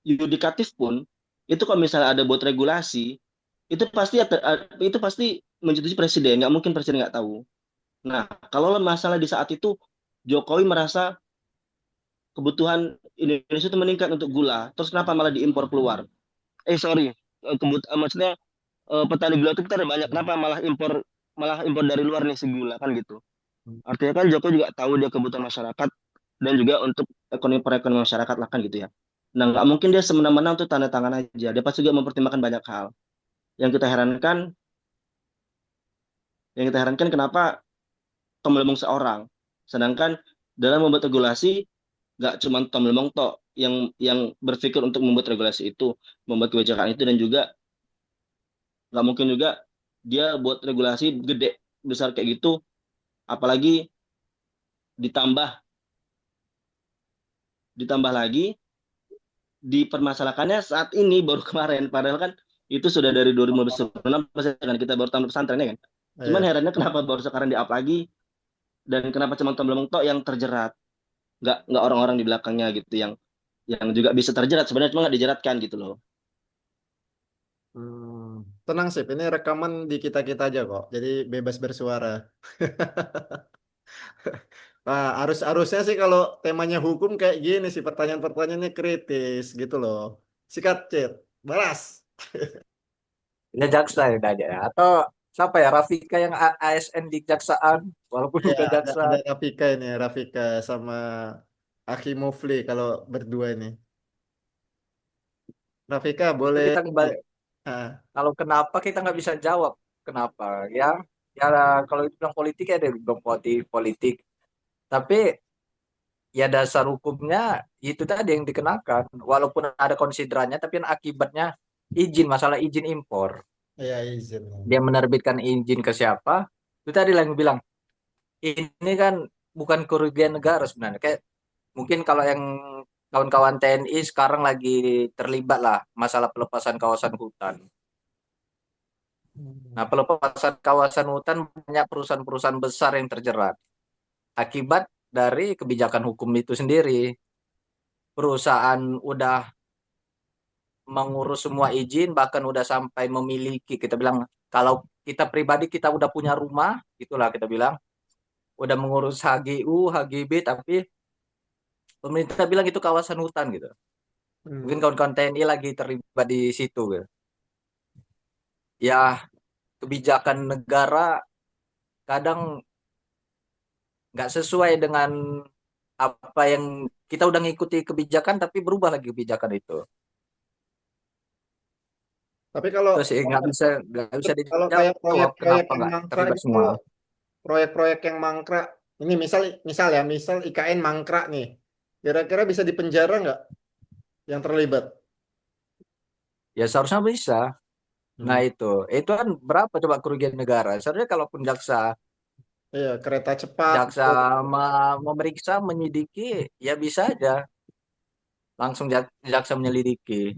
yudikatif pun itu kalau misalnya ada buat regulasi itu pasti menyetujui presiden, nggak mungkin presiden nggak tahu. Nah, kalau masalah di saat itu Jokowi merasa kebutuhan Indonesia itu meningkat untuk gula, terus kenapa malah diimpor keluar? Maksudnya petani gula itu kita ada banyak, kenapa malah impor dari luar nih segula kan gitu. Artinya kan Jokowi juga tahu dia kebutuhan masyarakat dan juga untuk ekonomi perekonomian masyarakat lah kan gitu ya. Nah, nggak mungkin dia semena-mena untuk tanda tangan aja. Dia pasti juga mempertimbangkan banyak hal. Yang kita herankan kenapa Tom Lembong seorang, sedangkan dalam membuat regulasi nggak cuma Tom Lembong tok yang berpikir untuk membuat regulasi itu, membuat kebijakan itu dan juga Nggak mungkin juga dia buat regulasi gede besar kayak gitu, apalagi ditambah lagi dipermasalahkannya saat ini baru kemarin, padahal kan itu sudah dari 2016 kan kita baru tahun pesantren ya kan. Cuman Iya. herannya kenapa baru sekarang di up lagi, dan kenapa cuma Tom Lembong tok yang terjerat, nggak orang-orang di belakangnya gitu yang juga bisa terjerat sebenarnya, cuma nggak dijeratkan gitu loh. Tenang sih, ini rekaman di kita-kita aja kok. Jadi bebas bersuara. Nah, harusnya sih kalau temanya hukum kayak gini sih, pertanyaan-pertanyaannya kritis gitu loh. Sikat, Cit. Balas. Ya jaksa ya aja ya. Atau siapa ya, Rafika yang ASN di Kejaksaan walaupun Ya, udah jaksa. ada Rafika ini, Rafika sama Aki Mufli kalau berdua ini. Rafika Itu boleh. kita kembali, Ah, kalau kenapa kita nggak bisa jawab kenapa ya, ya kalau itu bilang politik ya, dari bilang politik, tapi ya dasar hukumnya itu tadi yang dikenakan, walaupun ada konsiderannya tapi yang akibatnya izin, masalah izin impor, ya izin. dia menerbitkan izin ke siapa, itu tadi lah yang bilang ini kan bukan kerugian negara sebenarnya. Kayak mungkin kalau yang kawan-kawan TNI sekarang lagi terlibat lah masalah pelepasan kawasan hutan. Nah, pelepasan kawasan hutan banyak perusahaan-perusahaan besar yang terjerat akibat dari kebijakan hukum itu sendiri. Perusahaan udah mengurus semua izin, bahkan udah sampai memiliki, kita bilang kalau kita pribadi kita udah punya rumah, itulah kita bilang udah mengurus HGU, HGB, tapi pemerintah bilang itu kawasan hutan gitu. Mungkin kawan-kawan TNI lagi terlibat di situ gitu. Ya, kebijakan negara kadang nggak sesuai dengan apa yang kita udah ngikuti kebijakan, tapi berubah lagi kebijakan itu. Tapi kalau Terus nggak bisa kalau kayak dijawab proyek-proyek kenapa yang nggak mangkrak terlibat gitu, semua. proyek-proyek yang mangkrak, ini misal IKN mangkrak nih, kira-kira bisa dipenjara nggak yang terlibat? Ya seharusnya bisa. Nah itu kan berapa coba kerugian negara? Seharusnya kalaupun Iya, kereta cepat. jaksa memeriksa, menyidiki, ya bisa aja langsung jaksa menyelidiki.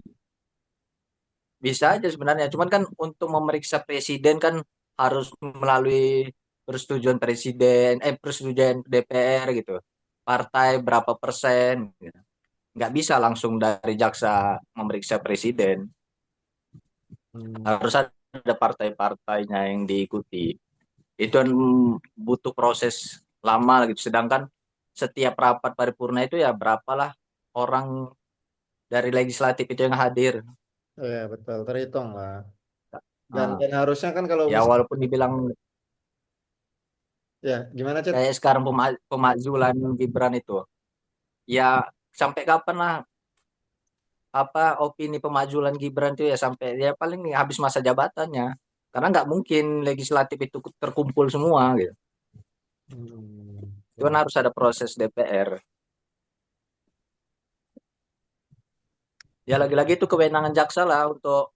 Bisa aja sebenarnya. Cuman kan untuk memeriksa presiden kan harus melalui persetujuan DPR gitu. Partai berapa persen, gitu. Nggak bisa langsung dari jaksa memeriksa presiden. Harus ada partai-partainya yang diikuti. Itu kan butuh proses lama gitu. Sedangkan setiap rapat paripurna itu ya berapalah orang dari legislatif itu yang hadir. Iya, betul, terhitung lah. Dan, Nah, dan harusnya kan kalau ya walaupun dibilang ya gimana Cet? kayak sekarang pemakzulan Gibran itu, ya sampai kapan lah apa opini pemakzulan Gibran itu, ya sampai ya paling nih habis masa jabatannya, karena nggak mungkin legislatif itu terkumpul semua gitu. Itu kan harus ada proses DPR. Ya lagi-lagi itu kewenangan jaksa lah untuk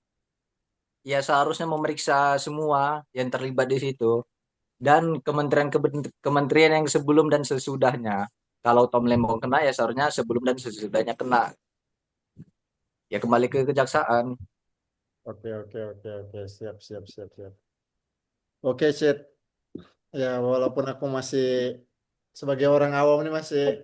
ya seharusnya memeriksa semua yang terlibat di situ, dan kementerian yang sebelum dan sesudahnya. Kalau Tom Lembong kena ya seharusnya sebelum dan sesudahnya kena. Ya kembali ke kejaksaan. Oke, siap, siap, siap, siap. Oke, Cet. Ya, walaupun aku masih sebagai orang awam ini masih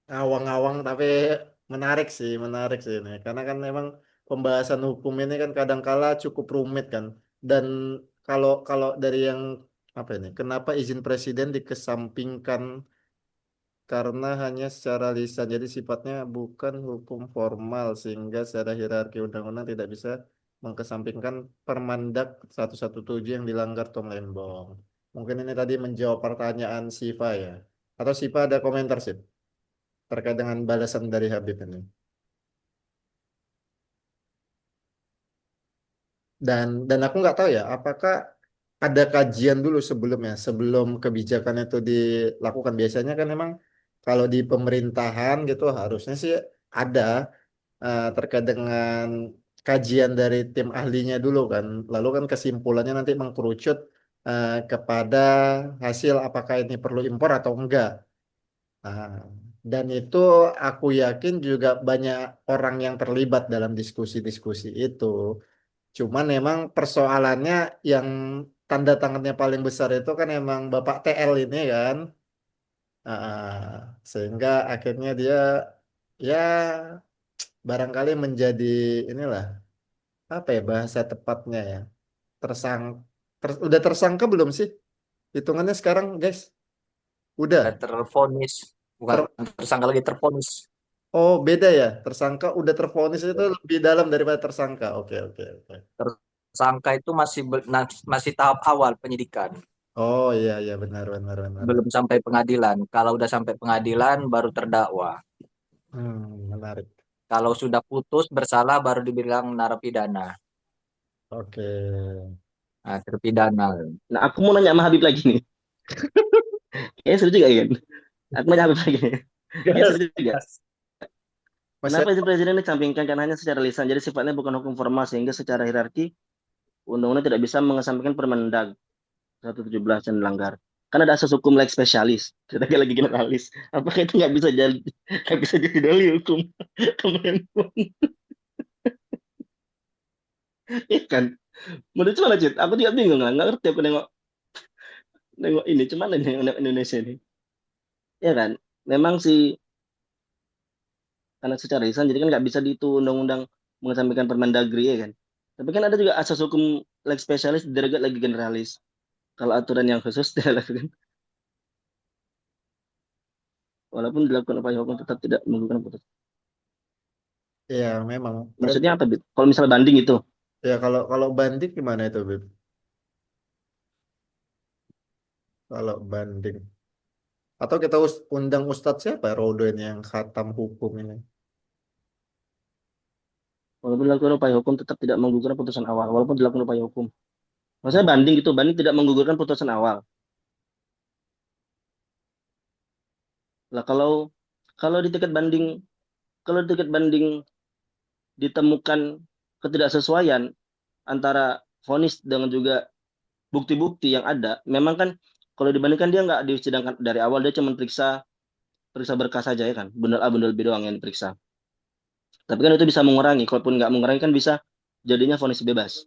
ngawang-ngawang, tapi menarik sih ini. Karena kan memang pembahasan hukum ini kan kadangkala cukup rumit kan. Dan kalau kalau dari yang apa ini, kenapa izin presiden dikesampingkan karena hanya secara lisan, jadi sifatnya bukan hukum formal sehingga secara hierarki undang-undang tidak bisa mengkesampingkan Permendak 117 yang dilanggar Tom Lembong. Mungkin ini tadi menjawab pertanyaan Siva ya. Atau Siva ada komentar sih terkait dengan balasan dari Habib ini. Dan aku nggak tahu ya, apakah ada kajian dulu sebelumnya, sebelum kebijakan itu dilakukan. Biasanya kan memang kalau di pemerintahan gitu harusnya sih ada terkait dengan kajian dari tim ahlinya dulu kan. Lalu kan kesimpulannya nanti mengkerucut kepada hasil apakah ini perlu impor atau enggak. Nah, dan itu aku yakin juga banyak orang yang terlibat dalam diskusi-diskusi itu. Cuman memang persoalannya yang tanda tangannya paling besar itu kan emang Bapak TL ini kan. Sehingga akhirnya dia ya barangkali menjadi inilah apa ya bahasa tepatnya ya tersang udah tersangka belum sih hitungannya sekarang guys? Udah. Tervonis, bukan Ter- tersangka lagi, tervonis. oh beda ya tersangka udah tervonis itu lebih dalam daripada tersangka. Oke oke oke. Tersangka itu masih tahap awal penyidikan, Oh iya iya benar benar benar. belum sampai pengadilan. Kalau udah sampai pengadilan baru terdakwa. Menarik. Kalau sudah putus bersalah baru dibilang narapidana. Oke. Nah, terpidana. Nah, aku mau nanya sama Habib lagi nih. Kayaknya seru juga kan? Aku nanya Habib lagi nih. Kayaknya Gas, seru juga. gas. Masih Kenapa izin presiden dicampingkan kan hanya secara lisan, jadi sifatnya bukan hukum formal sehingga secara hierarki undang-undang tidak bisa mengesampingkan Permendag 117 yang dilanggar. Kan ada asas hukum like spesialis, kita lagi generalis. Apakah itu nggak bisa jadi dalih hukum? Iya kan? Menurut mana Cid? Aku juga bingung nggak ngerti aku nengok nengok ini cuman ini Indonesia ini. Ya kan? Memang sih karena secara lisan jadi kan nggak bisa di itu undang-undang mengesampingkan Permendagri ya kan. Tapi kan ada juga asas hukum like spesialis derajat lagi generalis. Kalau aturan yang khusus tidak lakukan. Walaupun dilakukan upaya hukum tetap tidak menggugurkan putusan. ya memang. Maksudnya apa, Bib? Kalau misalnya banding itu, Ya kalau kalau banding gimana itu, Bib? Kalau banding. Atau kita undang Ustadz siapa? Rodo ini yang khatam hukum ini. walaupun dilakukan upaya hukum tetap tidak menggugurkan putusan awal. Walaupun dilakukan upaya hukum. Maksudnya banding gitu, banding tidak menggugurkan putusan awal. Lah kalau di tingkat banding, kalau di tingkat banding ditemukan ketidaksesuaian antara vonis dengan juga bukti-bukti yang ada, memang kan kalau dibandingkan dia nggak disidangkan dari awal, dia cuma periksa periksa berkas saja ya kan, benar A benar B doang yang diperiksa. Tapi kan itu bisa mengurangi, kalaupun nggak mengurangi kan bisa jadinya vonis bebas.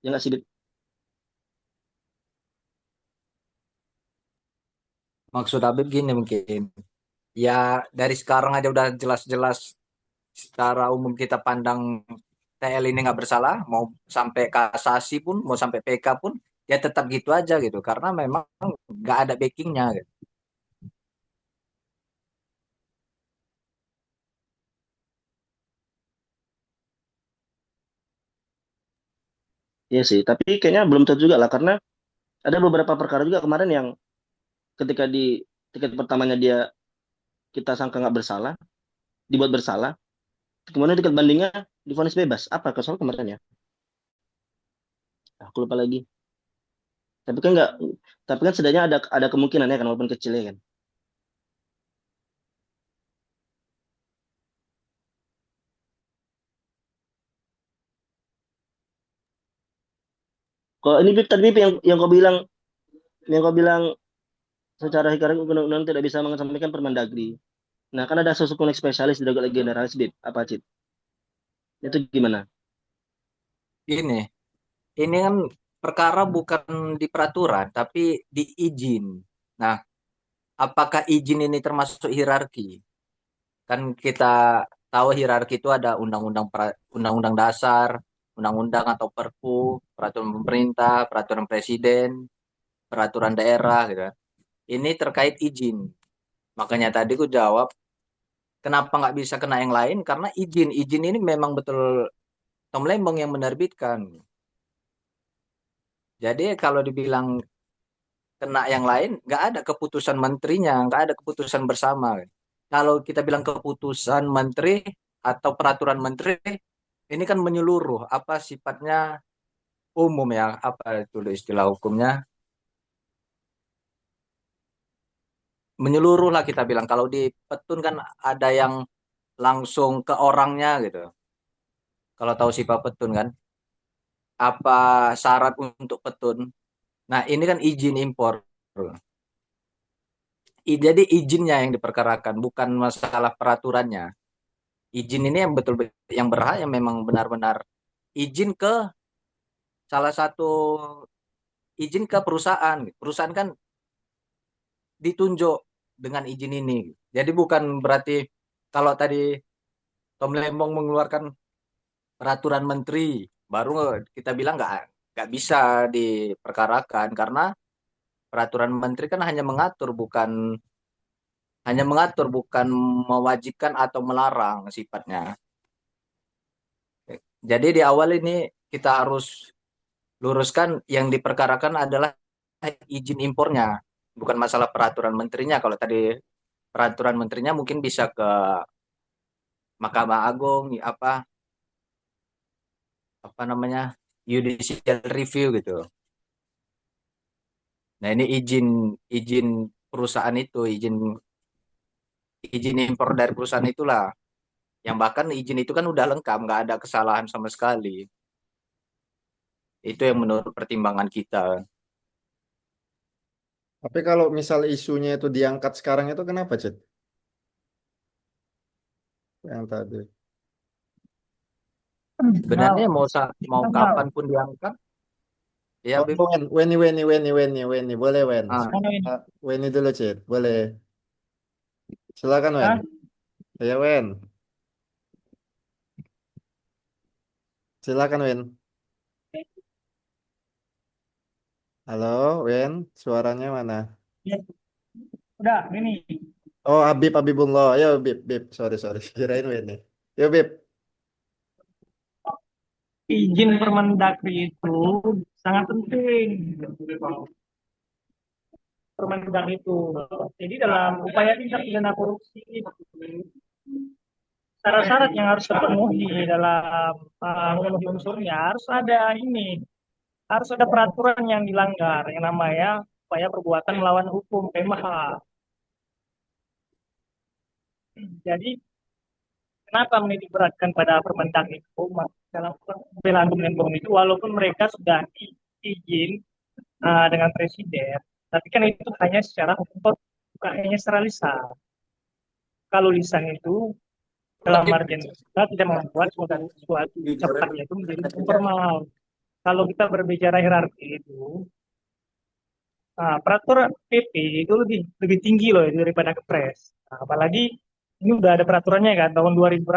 Ya nggak sih, Bib? Maksud Habib gini mungkin. Ya dari sekarang aja udah jelas-jelas secara umum kita pandang TL ini nggak bersalah, mau sampai kasasi pun, mau sampai PK pun, ya tetap gitu aja gitu. Karena memang nggak ada backingnya gitu. Iya sih, tapi kayaknya belum tentu juga lah karena ada beberapa perkara juga kemarin yang ketika di tiket pertamanya dia kita sangka nggak bersalah, dibuat bersalah, kemudian tiket bandingnya divonis bebas. Apa soal kemarin ya? Aku lupa lagi. Tapi kan nggak, tapi kan setidaknya ada kemungkinan ya kan walaupun kecil ya kan. Kalau ini Bib, tadi Bib, yang kau bilang secara hierarki undang-undang tidak bisa mengesampingkan Permendagri. Nah, kan ada sosok kuning spesialis di lagi generalis Bib. Apa Cid? Itu gimana? Ini kan perkara bukan di peraturan, tapi di izin. Nah, apakah izin ini termasuk hierarki? Kan kita tahu hierarki itu ada undang-undang dasar, undang-undang atau perpu, peraturan pemerintah, peraturan presiden, peraturan daerah gitu. Ini terkait izin. Makanya tadi aku jawab, kenapa nggak bisa kena yang lain? Karena izin ini memang betul Tom Lembong yang menerbitkan. Jadi kalau dibilang kena yang lain, nggak ada keputusan menterinya, nggak ada keputusan bersama. Kalau kita bilang keputusan menteri atau peraturan menteri, ini kan menyeluruh, apa sifatnya umum ya, apa itu istilah hukumnya, menyeluruh lah kita bilang. Kalau di petun kan ada yang langsung ke orangnya gitu. kalau tahu sifat petun kan, apa syarat untuk petun? Nah, ini kan izin impor. Jadi izinnya yang diperkarakan, bukan masalah peraturannya. Izin ini yang betul yang berhak yang memang benar-benar izin ke salah satu izin ke perusahaan. Perusahaan kan ditunjuk dengan izin ini. Jadi bukan berarti kalau tadi Tom Lembong mengeluarkan peraturan menteri, baru kita bilang nggak bisa diperkarakan karena peraturan menteri kan hanya mengatur bukan mewajibkan atau melarang sifatnya. Jadi di awal ini kita harus luruskan yang diperkarakan adalah izin impornya, bukan masalah peraturan menterinya. Kalau tadi peraturan menterinya mungkin bisa ke Mahkamah Agung apa namanya judicial review gitu. Nah ini izin perusahaan itu izin impor dari perusahaan itulah yang bahkan izin itu kan udah lengkap, nggak ada kesalahan sama sekali. Itu yang menurut pertimbangan kita. Tapi kalau misal isunya itu diangkat sekarang itu kenapa, Cid? Yang tadi. Sebenarnya mau kapan pun diangkat, ya Oh, Bib. Weni. Boleh, Wen. Weni dulu, Cid. Boleh. Silakan, Wen. Ya, Wen. Silakan, Wen. Halo, Wen. Suaranya mana? Udah, ini. Oh, Habibullah. Ayo, Bib. Sorry. Kirain Weni. Yo, Bib. Izin Permendagri itu sangat penting. Permendagri itu. Jadi dalam upaya tindak pidana korupsi, syarat-syarat yang harus terpenuhi dalam memenuhi unsurnya harus ada peraturan yang dilanggar yang namanya upaya perbuatan melawan hukum PMH. Jadi kenapa menitik beratkan pada Permendag itu dalam pembelaan Tom Lembong itu walaupun mereka sudah diizin dengan presiden, tapi kan itu hanya secara hukum, bukan hanya secara lisan. Kalau lisan itu dalam margin kita tidak membuat suatu ucapannya itu menjadi formal. Kalau kita berbicara hierarki itu, peraturan PP itu lebih tinggi loh daripada Kepres. Apalagi ini udah ada peraturannya kan tahun 2015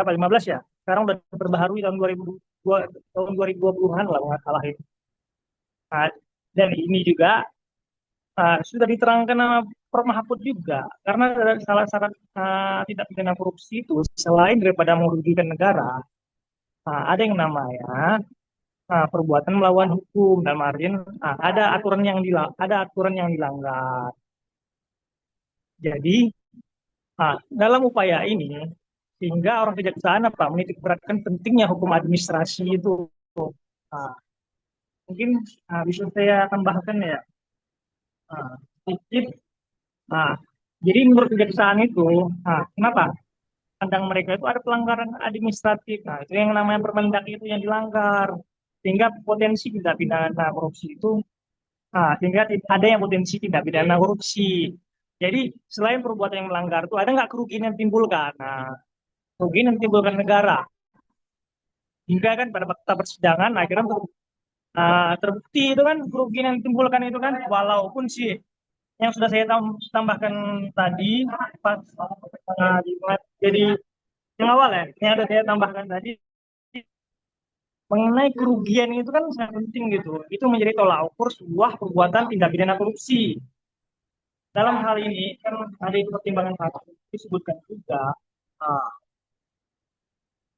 ya. Sekarang udah terbaharui tahun 2020-an lah nggak salah itu. Dan ini juga sudah diterangkan sama Prof. Mahfud juga karena salah syarat tidak pidana korupsi itu selain daripada merugikan negara, ada yang namanya perbuatan melawan hukum dan margin ada aturan yang dilanggar. Jadi dalam upaya ini sehingga orang kejaksaan menitik beratkan pentingnya hukum administrasi itu. Mungkin bisa saya tambahkan ya sedikit. Jadi menurut kejaksaan itu, kenapa? Pandang mereka itu ada pelanggaran administratif. Itu yang namanya Permendag itu yang dilanggar. Sehingga potensi tindak pidana korupsi itu, sehingga ada yang potensi tindak pidana korupsi. Jadi selain perbuatan yang melanggar itu ada nggak kerugian yang timbulkan? Kerugian yang timbulkan negara. Hingga kan pada fakta persidangan akhirnya terbukti itu kan kerugian yang ditimbulkan itu kan walaupun sih yang sudah saya tambahkan tadi pas jadi yang awal ya yang sudah saya tambahkan tadi mengenai kerugian itu kan sangat penting gitu. Itu menjadi tolak ukur sebuah perbuatan tindak pidana korupsi. Dalam hal ini kan ada itu pertimbangan satu disebutkan juga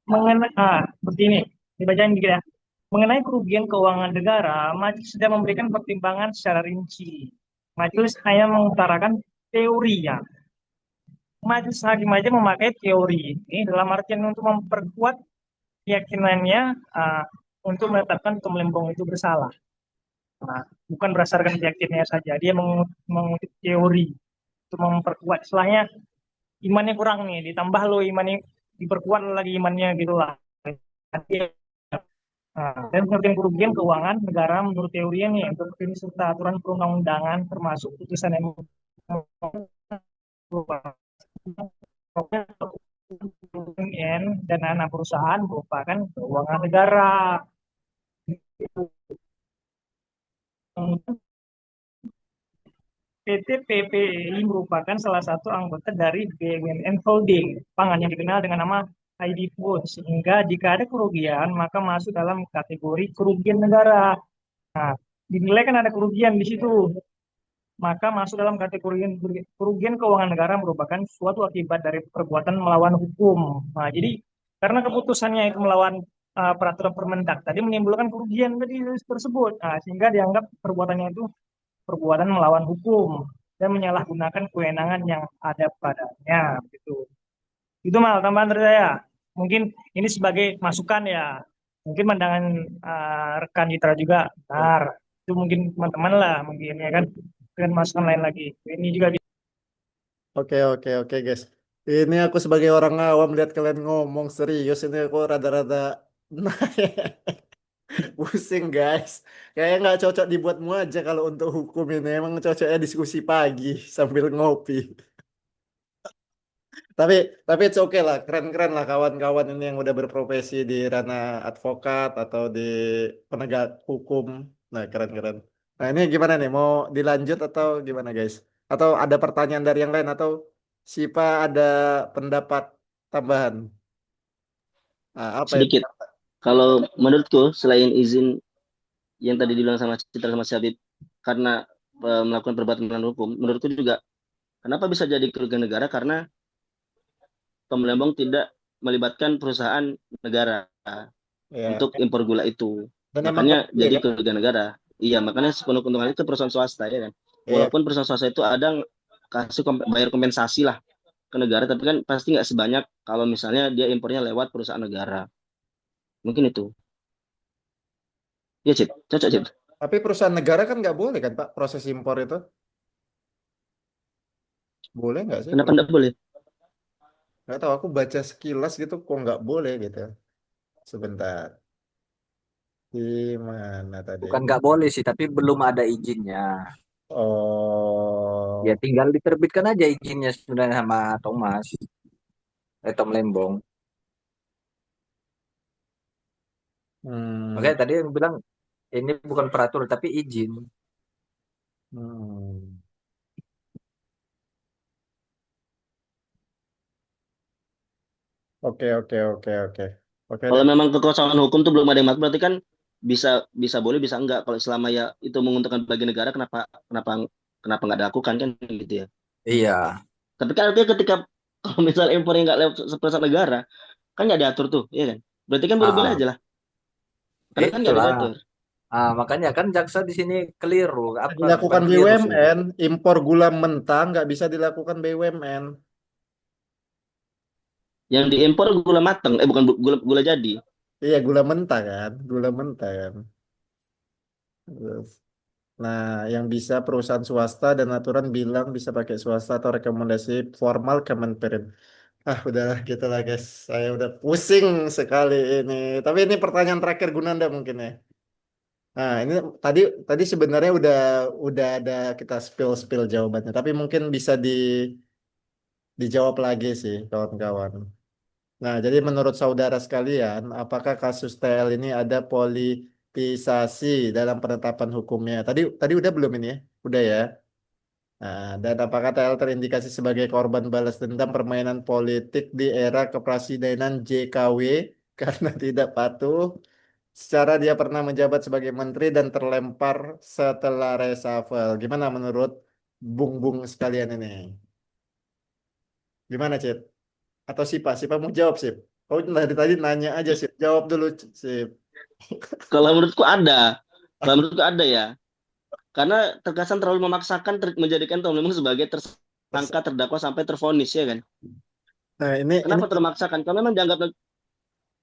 mengenai seperti ini dibacain gitu ya. Mengenai kerugian keuangan negara, majelis sudah memberikan pertimbangan secara rinci. Majelis hanya mengutarakan teorinya. Majelis hakim aja memakai teori ini dalam artian untuk memperkuat keyakinannya untuk menetapkan Tom Lembong itu bersalah. Bukan berdasarkan keyakinannya saja, dia mengutip teori untuk memperkuat. Istilahnya imannya kurang nih, ditambah lo imannya diperkuat lagi imannya gitulah. Nah, dan pengertian kerugian keuangan negara menurut teorinya nih, untuk ini serta aturan perundang-undangan termasuk putusan yang BUMN dan anak perusahaan merupakan keuangan negara. PT PPI merupakan salah satu anggota dari BUMN Holding Pangan yang dikenal dengan nama ID Food, sehingga jika ada kerugian maka masuk dalam kategori kerugian negara. Nah, dinilai kan ada kerugian di situ, maka masuk dalam kategori kerugian keuangan negara merupakan suatu akibat dari perbuatan melawan hukum. Nah, jadi karena keputusannya itu melawan peraturan Permendak tadi menimbulkan kerugian tadi tersebut, nah, sehingga dianggap perbuatannya itu perbuatan melawan hukum dan menyalahgunakan kewenangan yang ada padanya. Gitu. Itu mal tambahan dari saya. Mungkin ini sebagai masukan ya. Mungkin pandangan rekan Citra juga benar. Itu mungkin teman-teman lah mungkin ya kan. Dengan masukan lain lagi. Ini juga Oke guys. Ini aku sebagai orang awam lihat kalian ngomong serius ini aku rada-rada pusing guys. Kayaknya nggak cocok dibuatmu aja kalau untuk hukum ini. Emang cocoknya diskusi pagi sambil ngopi. Tapi it's okay lah, keren-keren lah kawan-kawan ini yang udah berprofesi di ranah advokat atau di penegak hukum. Nah, keren-keren. Nah, ini gimana nih? Mau dilanjut atau gimana, guys? Atau ada pertanyaan dari yang lain atau Sipa ada pendapat tambahan? Nah, apa ya? Sedikit. Kalau menurutku selain izin yang tadi dibilang sama Citra sama Syabib karena melakukan perbuatan melawan hukum, menurutku juga kenapa bisa jadi kerugian negara karena Tom Lembong tidak melibatkan perusahaan negara Ya. untuk impor gula itu. Dan emang Makanya kebeli, jadi kan? kerugian negara. Iya, makanya sepenuh keuntungan itu perusahaan swasta ya kan. Iya. Walaupun perusahaan swasta itu ada kasih bayar kompensasi lah ke negara, tapi kan pasti nggak sebanyak kalau misalnya dia impornya lewat perusahaan negara. Mungkin itu. Ya, Cip. Cocok, Cip. Tapi perusahaan negara kan nggak boleh kan, Pak, proses impor itu? Boleh nggak sih? Kenapa nggak boleh? Nggak tahu, aku baca sekilas gitu kok nggak boleh gitu. Sebentar. Di mana tadi? Bukan nggak boleh sih, tapi belum ada izinnya. Oh. Ya tinggal diterbitkan aja izinnya sebenarnya sama Thomas. Tom Lembong. Makanya tadi yang bilang ini bukan peraturan tapi izin. Oke. Kalau memang kekosongan hukum tuh belum ada yang berarti kan bisa boleh bisa enggak. Kalau selama ya itu menguntungkan bagi negara kenapa nggak dilakukan kan gitu ya. Iya. Tapi kan artinya ketika kalau misal impornya nggak lewat perusahaan negara kan nggak diatur tuh, ya kan? Berarti kan boleh-boleh aja lah. Karena kan nggak Itulah. diatur. Makanya kan jaksa di sini keliru. Dilakukan BUMN, impor gula mentah nggak bisa dilakukan BUMN. Yang diimpor gula mateng, bukan gula jadi. Iya, gula mentah kan, gula mentah kan. Nah, yang bisa perusahaan swasta dan aturan bilang bisa pakai swasta atau rekomendasi formal Kemenperin. Udahlah gitu lah guys. Saya udah pusing sekali ini. Tapi ini pertanyaan terakhir Gunanda mungkin ya. Nah, ini tadi sebenarnya udah ada kita spill jawabannya, tapi mungkin bisa dijawab lagi sih kawan-kawan. Nah, jadi menurut saudara sekalian, apakah kasus TL ini ada politisasi dalam penetapan hukumnya? Tadi udah belum ini ya? Udah ya. Nah, dan apakah TL terindikasi sebagai korban balas dendam permainan politik di era kepresidenan JKW karena tidak patuh secara dia pernah menjabat sebagai menteri dan terlempar setelah reshuffle. Gimana menurut bung-bung sekalian ini? Gimana, Cip? Atau Sipa mau jawab, Sip? Oh, dari tadi nanya aja, Sip. Jawab dulu, Sip. Kalau menurutku ada. Kalau menurutku ada ya. Karena terkesan terlalu memaksakan menjadikan Tom Lembong sebagai tersangka terdakwa sampai tervonis ya kan. Nah, kenapa termaksakan? Kalau memang dianggap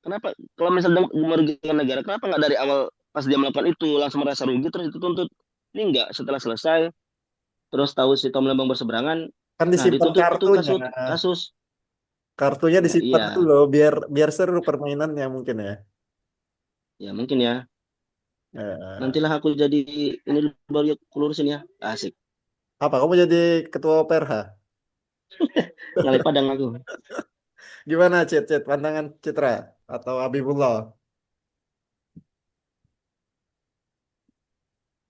kenapa kalau misalnya merugikan negara, kenapa nggak dari awal pas dia melakukan itu langsung merasa rugi terus dituntut? Ini enggak setelah selesai terus tahu si Tom Lembong berseberangan kan disimpan kartunya. Kasus kartunya disimpan dulu biar seru permainannya mungkin ya. Ya mungkin ya. Eh, Nantilah aku jadi ini baru aku lurusin ya. Asik. apa kamu jadi ketua PRH? Ngalai padang aku. Gimana Cit pandangan Citra atau Habibullah?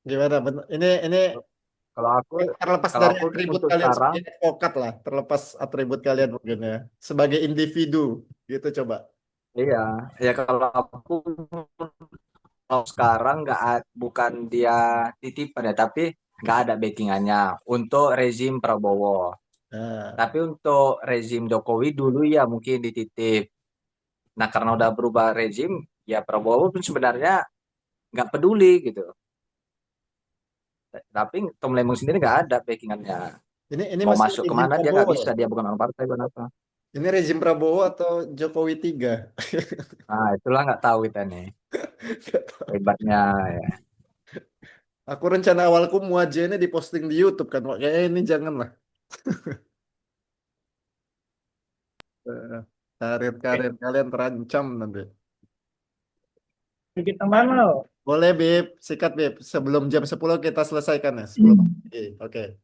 Gimana? Ini Kalau aku terlepas kalau dari aku atribut untuk kalian sekarang, sebagai advokat lah, terlepas atribut kalian mungkin ya, sebagai individu gitu coba. iya, ya kalau aku kalau sekarang bukan dia titipan ya, tapi nggak ada backingannya untuk rezim Prabowo. Nah, Tapi untuk rezim Jokowi dulu ya mungkin dititip. Nah karena udah berubah rezim, ya Prabowo pun sebenarnya nggak peduli gitu. Tapi Tom Lembong sendiri nggak ada backingannya. ini Mau masih masuk rezim kemana dia nggak Prabowo bisa, ya? dia bukan orang partai, bukan apa. Ini rezim Prabowo atau Jokowi 3? Nah itulah nggak tahu kita nih hebatnya ya. Aku rencana awalku mau aja ini diposting di YouTube kan, Wak. Kayaknya ini janganlah. Eh, Karir-karir kalian terancam nanti. Sedikit tambahan loh. Boleh, Bib. Sikat, Bib. Sebelum jam 10 kita selesaikan ya. Sebelum. Oke.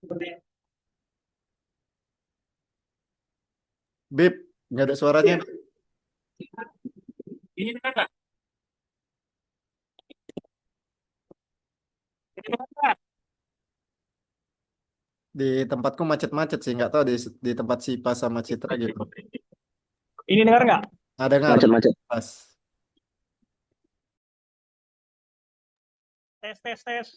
Seperti Bib, nggak ada suaranya. ini kan nggak? Ini kan nggak? Di tempatku macet-macet sih. Nggak tahu di tempat Sipa sama Citra gitu. Ini dengar nggak? Ada nggak? Macet-macet. Pas. Tes.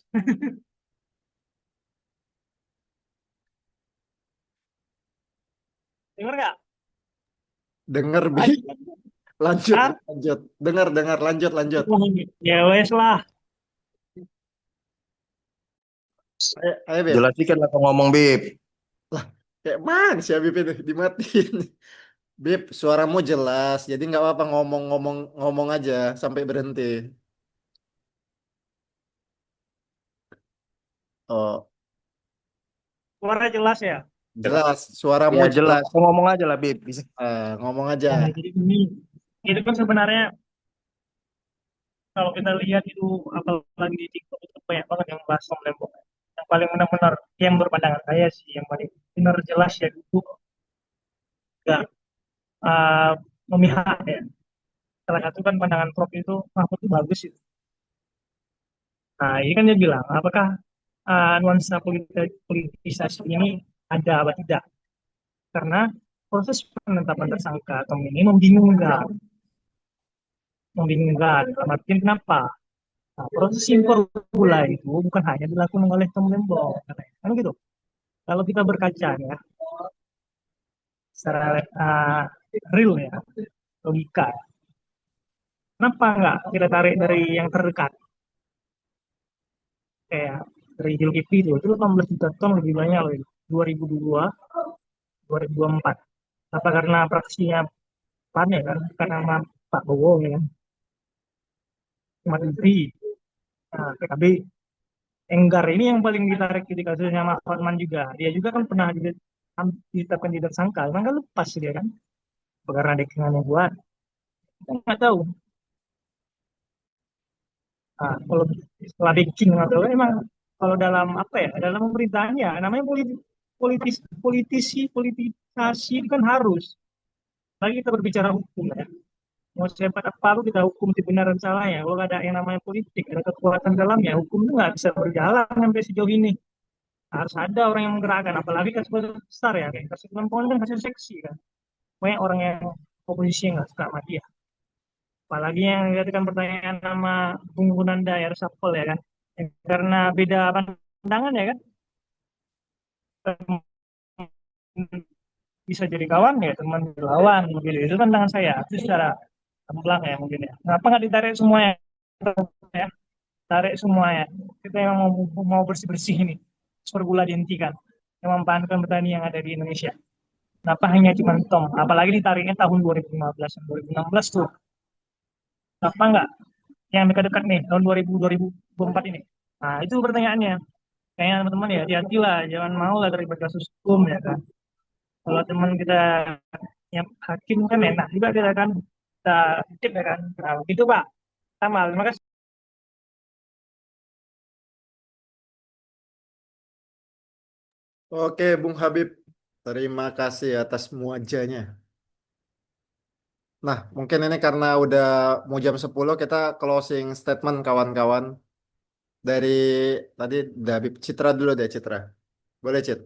Dengar nggak? Dengar, Bib. Lanjut, Hah? lanjut. Dengar, lanjut. Ya wes lah. Ayo, Bib. Jelas dikit lah kau ngomong, Bib. Kayak mana sih Bib ini? Dimatiin. Bib, suaramu jelas. Jadi nggak apa-apa ngomong aja sampai berhenti. Oh, Suara jelas ya. jelas. Suaramu Ya jelas, jelas. kau ngomong aja lah, Bib. Bisa. Ngomong aja. Nah, jadi ini itu kan sebenarnya kalau kita lihat itu apalagi di TikTok itu banyak banget yang bahas Tom Lembong. Yang paling benar-benar yang berpandangan saya sih yang paling benar jelas ya itu nggak uh, memihak ya. Salah satu kan pandangan Prof itu Mahfud itu bagus itu. Nah ini kan dia bilang apakah nuansa politisasi ini ada apa tidak? Karena proses penetapan tersangka Tom ini membingungkan. Artinya kenapa? Nah, proses impor gula itu bukan hanya dilakukan oleh Tom Lembong, kan gitu. Kalau kita berkaca ya, secara real ya, logika, kenapa nggak kita tarik dari yang terdekat? Kayak dari Zulkifli itu 18 juta ton lebih banyak loh, 2002, 2024. Apa karena praksinya PAN ya kan? Karena sama Pak Bowo ya kan? Cuma Menteri, nah, PKB, Enggar ini yang paling ditarik di kasusnya Mas Hotman juga. Dia juga kan pernah ditetapkan tidak tersangka, memang kan lepas dia kan, karena dekingannya buat, kita nggak tahu. Nah, kalau setelah deking atau emang kalau dalam apa ya, dalam pemerintahan ya, namanya politisasi itu kan harus. Lagi kita berbicara hukum ya, mau sehebat apa lu kita hukum di benar dan salah ya. Kalau ada yang namanya politik, ada kekuatan dalamnya, hukum itu nggak bisa berjalan sampai sejauh ini. Harus ada orang yang menggerakkan, apalagi kasus besar ya, kayak kasus Lempong kan kasus seksi kan. Banyak orang yang oposisi yang nggak suka sama dia. Apalagi yang kan pertanyaan nama Bung Gunanda ya reshuffle ya kan. Karena beda pandangan ya kan. Bisa jadi kawan ya teman lawan begitu. Itu pandangan saya. Itu secara gamblang ya mungkin ya. Kenapa nggak ditarik semuanya ya? Tarik semuanya. Kita yang mau bersih-bersih ini. Ekspor gula dihentikan. Yang mempertahankan petani yang ada di Indonesia. Kenapa hanya cuma Tom? Apalagi ditariknya tahun 2015 dan 2016 tuh. Kenapa enggak? Yang dekat-dekat nih, tahun 2024 ini. Nah, itu pertanyaannya. Kayaknya teman-teman ya, hati-hati lah. Jangan mau lah terlibat kasus hukum ya kan. Kalau teman kita yang hakim kan enak juga kita kan kita titip ya kan. Nah, begitu Pak. Tamal, terima kasih. Oke, Bung Habib. Terima kasih atas muajanya. Nah, mungkin ini karena udah mau jam 10 kita closing statement kawan-kawan. Dari tadi dari Habib Citra dulu deh, Citra. Boleh, Cit?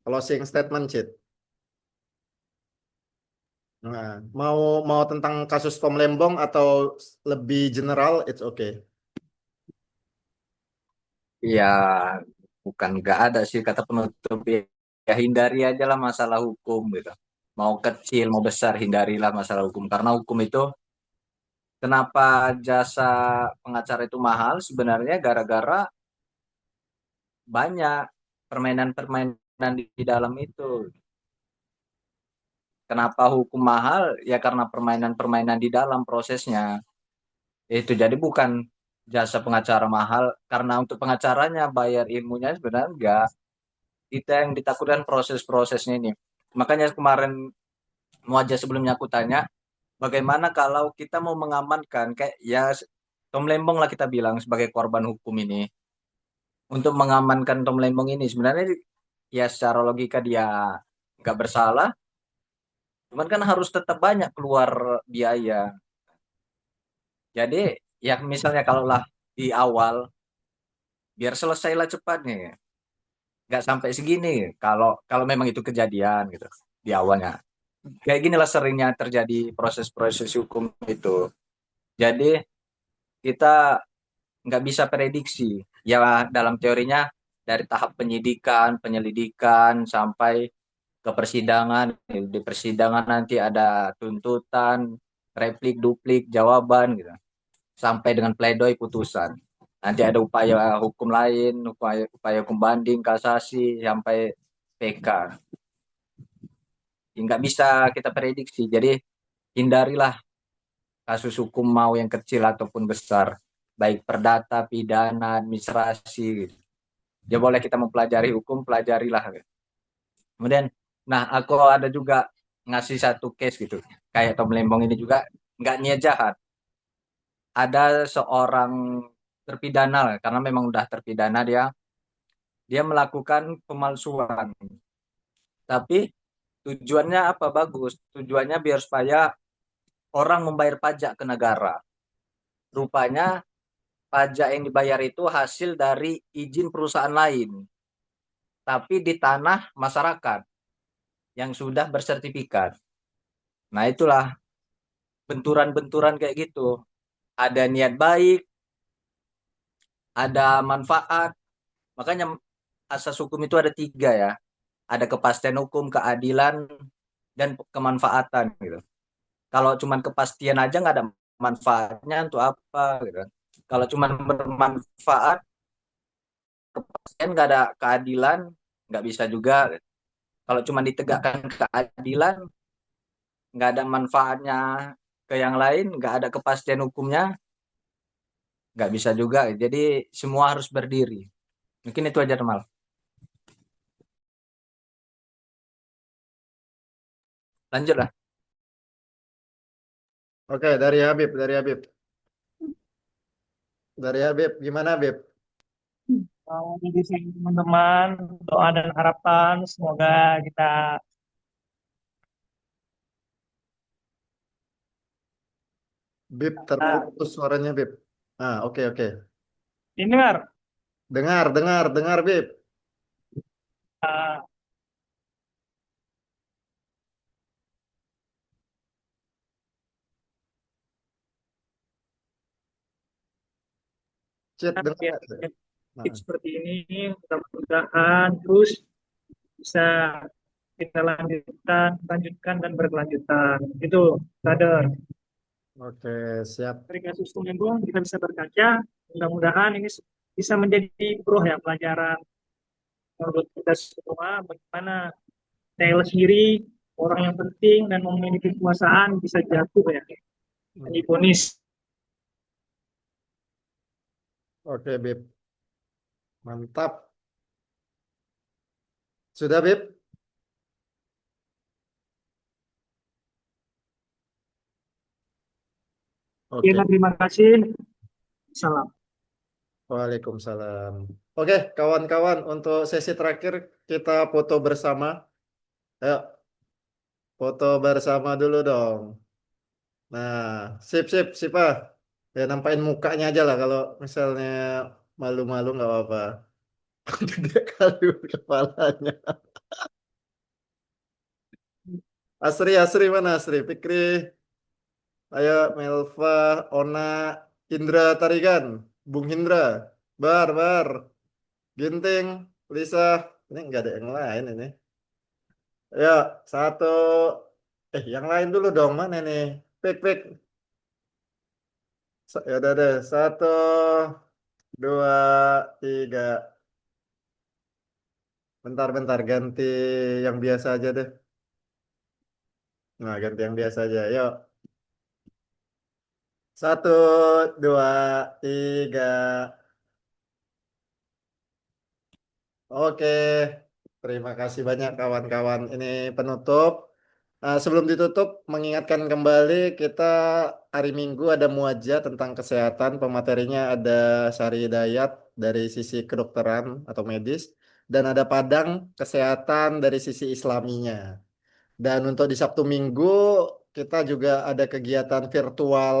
Closing statement, Cit. Nah, mau mau tentang kasus Tom Lembong atau lebih general, it's okay. Ya, bukan nggak ada sih kata penutup ya, hindari aja lah masalah hukum gitu. Mau kecil mau besar hindarilah masalah hukum karena hukum itu kenapa jasa pengacara itu mahal sebenarnya gara-gara banyak permainan-permainan di dalam itu. Kenapa hukum mahal? Ya karena permainan-permainan di dalam prosesnya. Itu jadi bukan jasa pengacara mahal karena untuk pengacaranya bayar ilmunya sebenarnya enggak. Kita yang ditakutkan proses-prosesnya ini. Makanya kemarin mau aja sebelumnya aku tanya, bagaimana kalau kita mau mengamankan kayak ya Tom Lembong lah kita bilang sebagai korban hukum ini. Untuk mengamankan Tom Lembong ini sebenarnya ya secara logika dia nggak bersalah, cuman kan harus tetap banyak keluar biaya. Jadi ya misalnya kalau lah di awal biar selesailah cepat nih, nggak sampai segini kalau kalau memang itu kejadian gitu di awalnya. Kayak ginilah seringnya terjadi proses-proses hukum itu. Jadi kita nggak bisa prediksi. Ya dalam teorinya dari tahap penyidikan, penyelidikan sampai ke persidangan. Di persidangan nanti ada tuntutan, replik, duplik, jawaban gitu. Sampai dengan pledoi putusan. Nanti ada upaya hukum lain, upaya hukum banding, kasasi, sampai PK. Nggak bisa kita prediksi. Jadi hindarilah kasus hukum mau yang kecil ataupun besar, baik perdata, pidana, administrasi. Ya boleh kita mempelajari hukum, pelajarilah. Kemudian, nah aku ada juga ngasih satu case gitu, kayak Tom Lembong ini juga nggak niat jahat. Ada seorang terpidana lah, karena memang udah terpidana dia melakukan pemalsuan. Tapi tujuannya apa? Bagus. Tujuannya biar supaya orang membayar pajak ke negara. Rupanya pajak yang dibayar itu hasil dari izin perusahaan lain, tapi di tanah masyarakat yang sudah bersertifikat. Nah, itulah benturan-benturan kayak gitu. Ada niat baik, ada manfaat. Makanya asas hukum itu ada 3 ya. Ada kepastian hukum, keadilan, dan kemanfaatan gitu. Kalau cuma kepastian aja nggak ada manfaatnya untuk apa gitu. Kalau cuma bermanfaat, kepastian nggak ada keadilan, nggak bisa juga. Kalau cuma ditegakkan keadilan, nggak ada manfaatnya ke yang lain, nggak ada kepastian hukumnya, nggak bisa juga. Jadi semua harus berdiri. Mungkin itu aja, Temal. Lanjutlah. Oke, dari Habib. Dari Habib, gimana Habib? Jadi teman-teman, doa dan harapan semoga kita Bib terputus suaranya Bib. Ah, oke oke. ini Mar, Dengar Bib. uh, Chat dengar ya, nggak? Nah, seperti ini mudah-mudahan terus bisa kita lanjutkan dan berkelanjutan. Itu kader. oke, siap. Dari kasus Lembong kita bisa berkaca. Mudah-mudahan ini bisa menjadi ya pelajaran menurut kita semua bagaimana Taylor sendiri orang yang penting dan memiliki kekuasaan bisa jatuh ya divonis. Oke Bib. Mantap. Sudah Bib? Oke. Terima kasih. Salam. Waalaikumsalam. Oke, kawan-kawan, untuk sesi terakhir kita foto bersama. Ayo, foto bersama dulu dong. Nah, sip, Pak. Ya, nampain mukanya aja lah. Kalau misalnya malu-malu nggak apa-apa. Gede kali kepalanya. Asri mana Asri? Fikri, ayo Melva, Ona, Indra Tarigan, Bung Hindra, Bar, Ginting, Lisa. Ini nggak ada yang lain ini. Ya, satu. Yang lain dulu dong. Mana nih? Pik. Ya udah deh. Satu, dua, tiga. Bentar, ganti yang biasa aja deh. Nah, ganti yang biasa aja. Yuk. Satu, dua, tiga. Oke. Terima kasih banyak kawan-kawan. Ini penutup. Sebelum ditutup, mengingatkan kembali kita hari Minggu ada muajah tentang kesehatan. Pematerinya ada Syari Hidayat dari sisi kedokteran atau medis. Dan ada Padang kesehatan dari sisi Islaminya. Dan untuk di Sabtu Minggu kita juga ada kegiatan virtual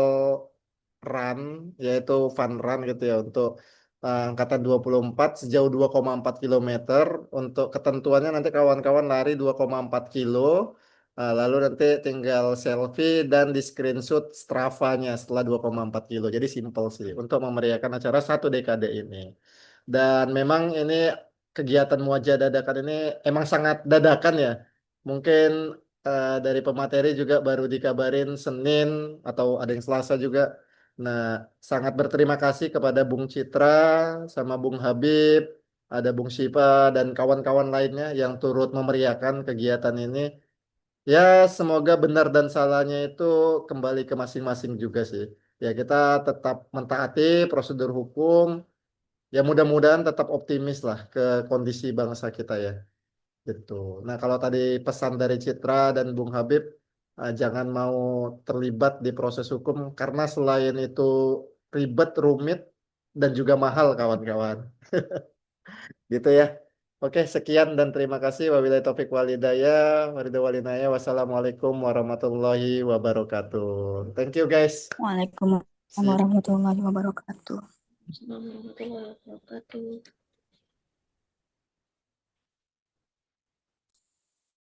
run, yaitu fun run gitu ya, untuk angkatan 24 sejauh 2,4 kilometer. Untuk ketentuannya nanti kawan-kawan lari 2,4 kilo, lalu nanti tinggal selfie dan di screenshot Strava-nya setelah 2,4 kilo. Jadi simple sih untuk memeriahkan acara satu dekade ini. Dan memang ini kegiatan muajah dadakan ini emang sangat dadakan ya. Mungkin dari pemateri juga baru dikabarin Senin atau ada yang Selasa juga. Nah, sangat berterima kasih kepada Bung Citra sama Bung Habib, ada Bung Sipa dan kawan-kawan lainnya yang turut memeriahkan kegiatan ini. Ya, semoga benar dan salahnya itu kembali ke masing-masing juga sih. Ya, kita tetap mentaati prosedur hukum. Ya, mudah-mudahan tetap optimis lah ke kondisi bangsa kita ya. Gitu. Nah, kalau tadi pesan dari Citra dan Bung Habib, jangan mau terlibat di proses hukum karena selain itu ribet, rumit, dan juga mahal kawan-kawan. Gitu ya. Oke, sekian dan terima kasih. Wabillahi taufik walhidayah. Waridawwalinaya. Wassalamualaikum warahmatullahi wabarakatuh. Thank you guys. Waalaikumsalam See you. warahmatullahi wabarakatuh. Assalamualaikum warahmatullahi wabarakatuh.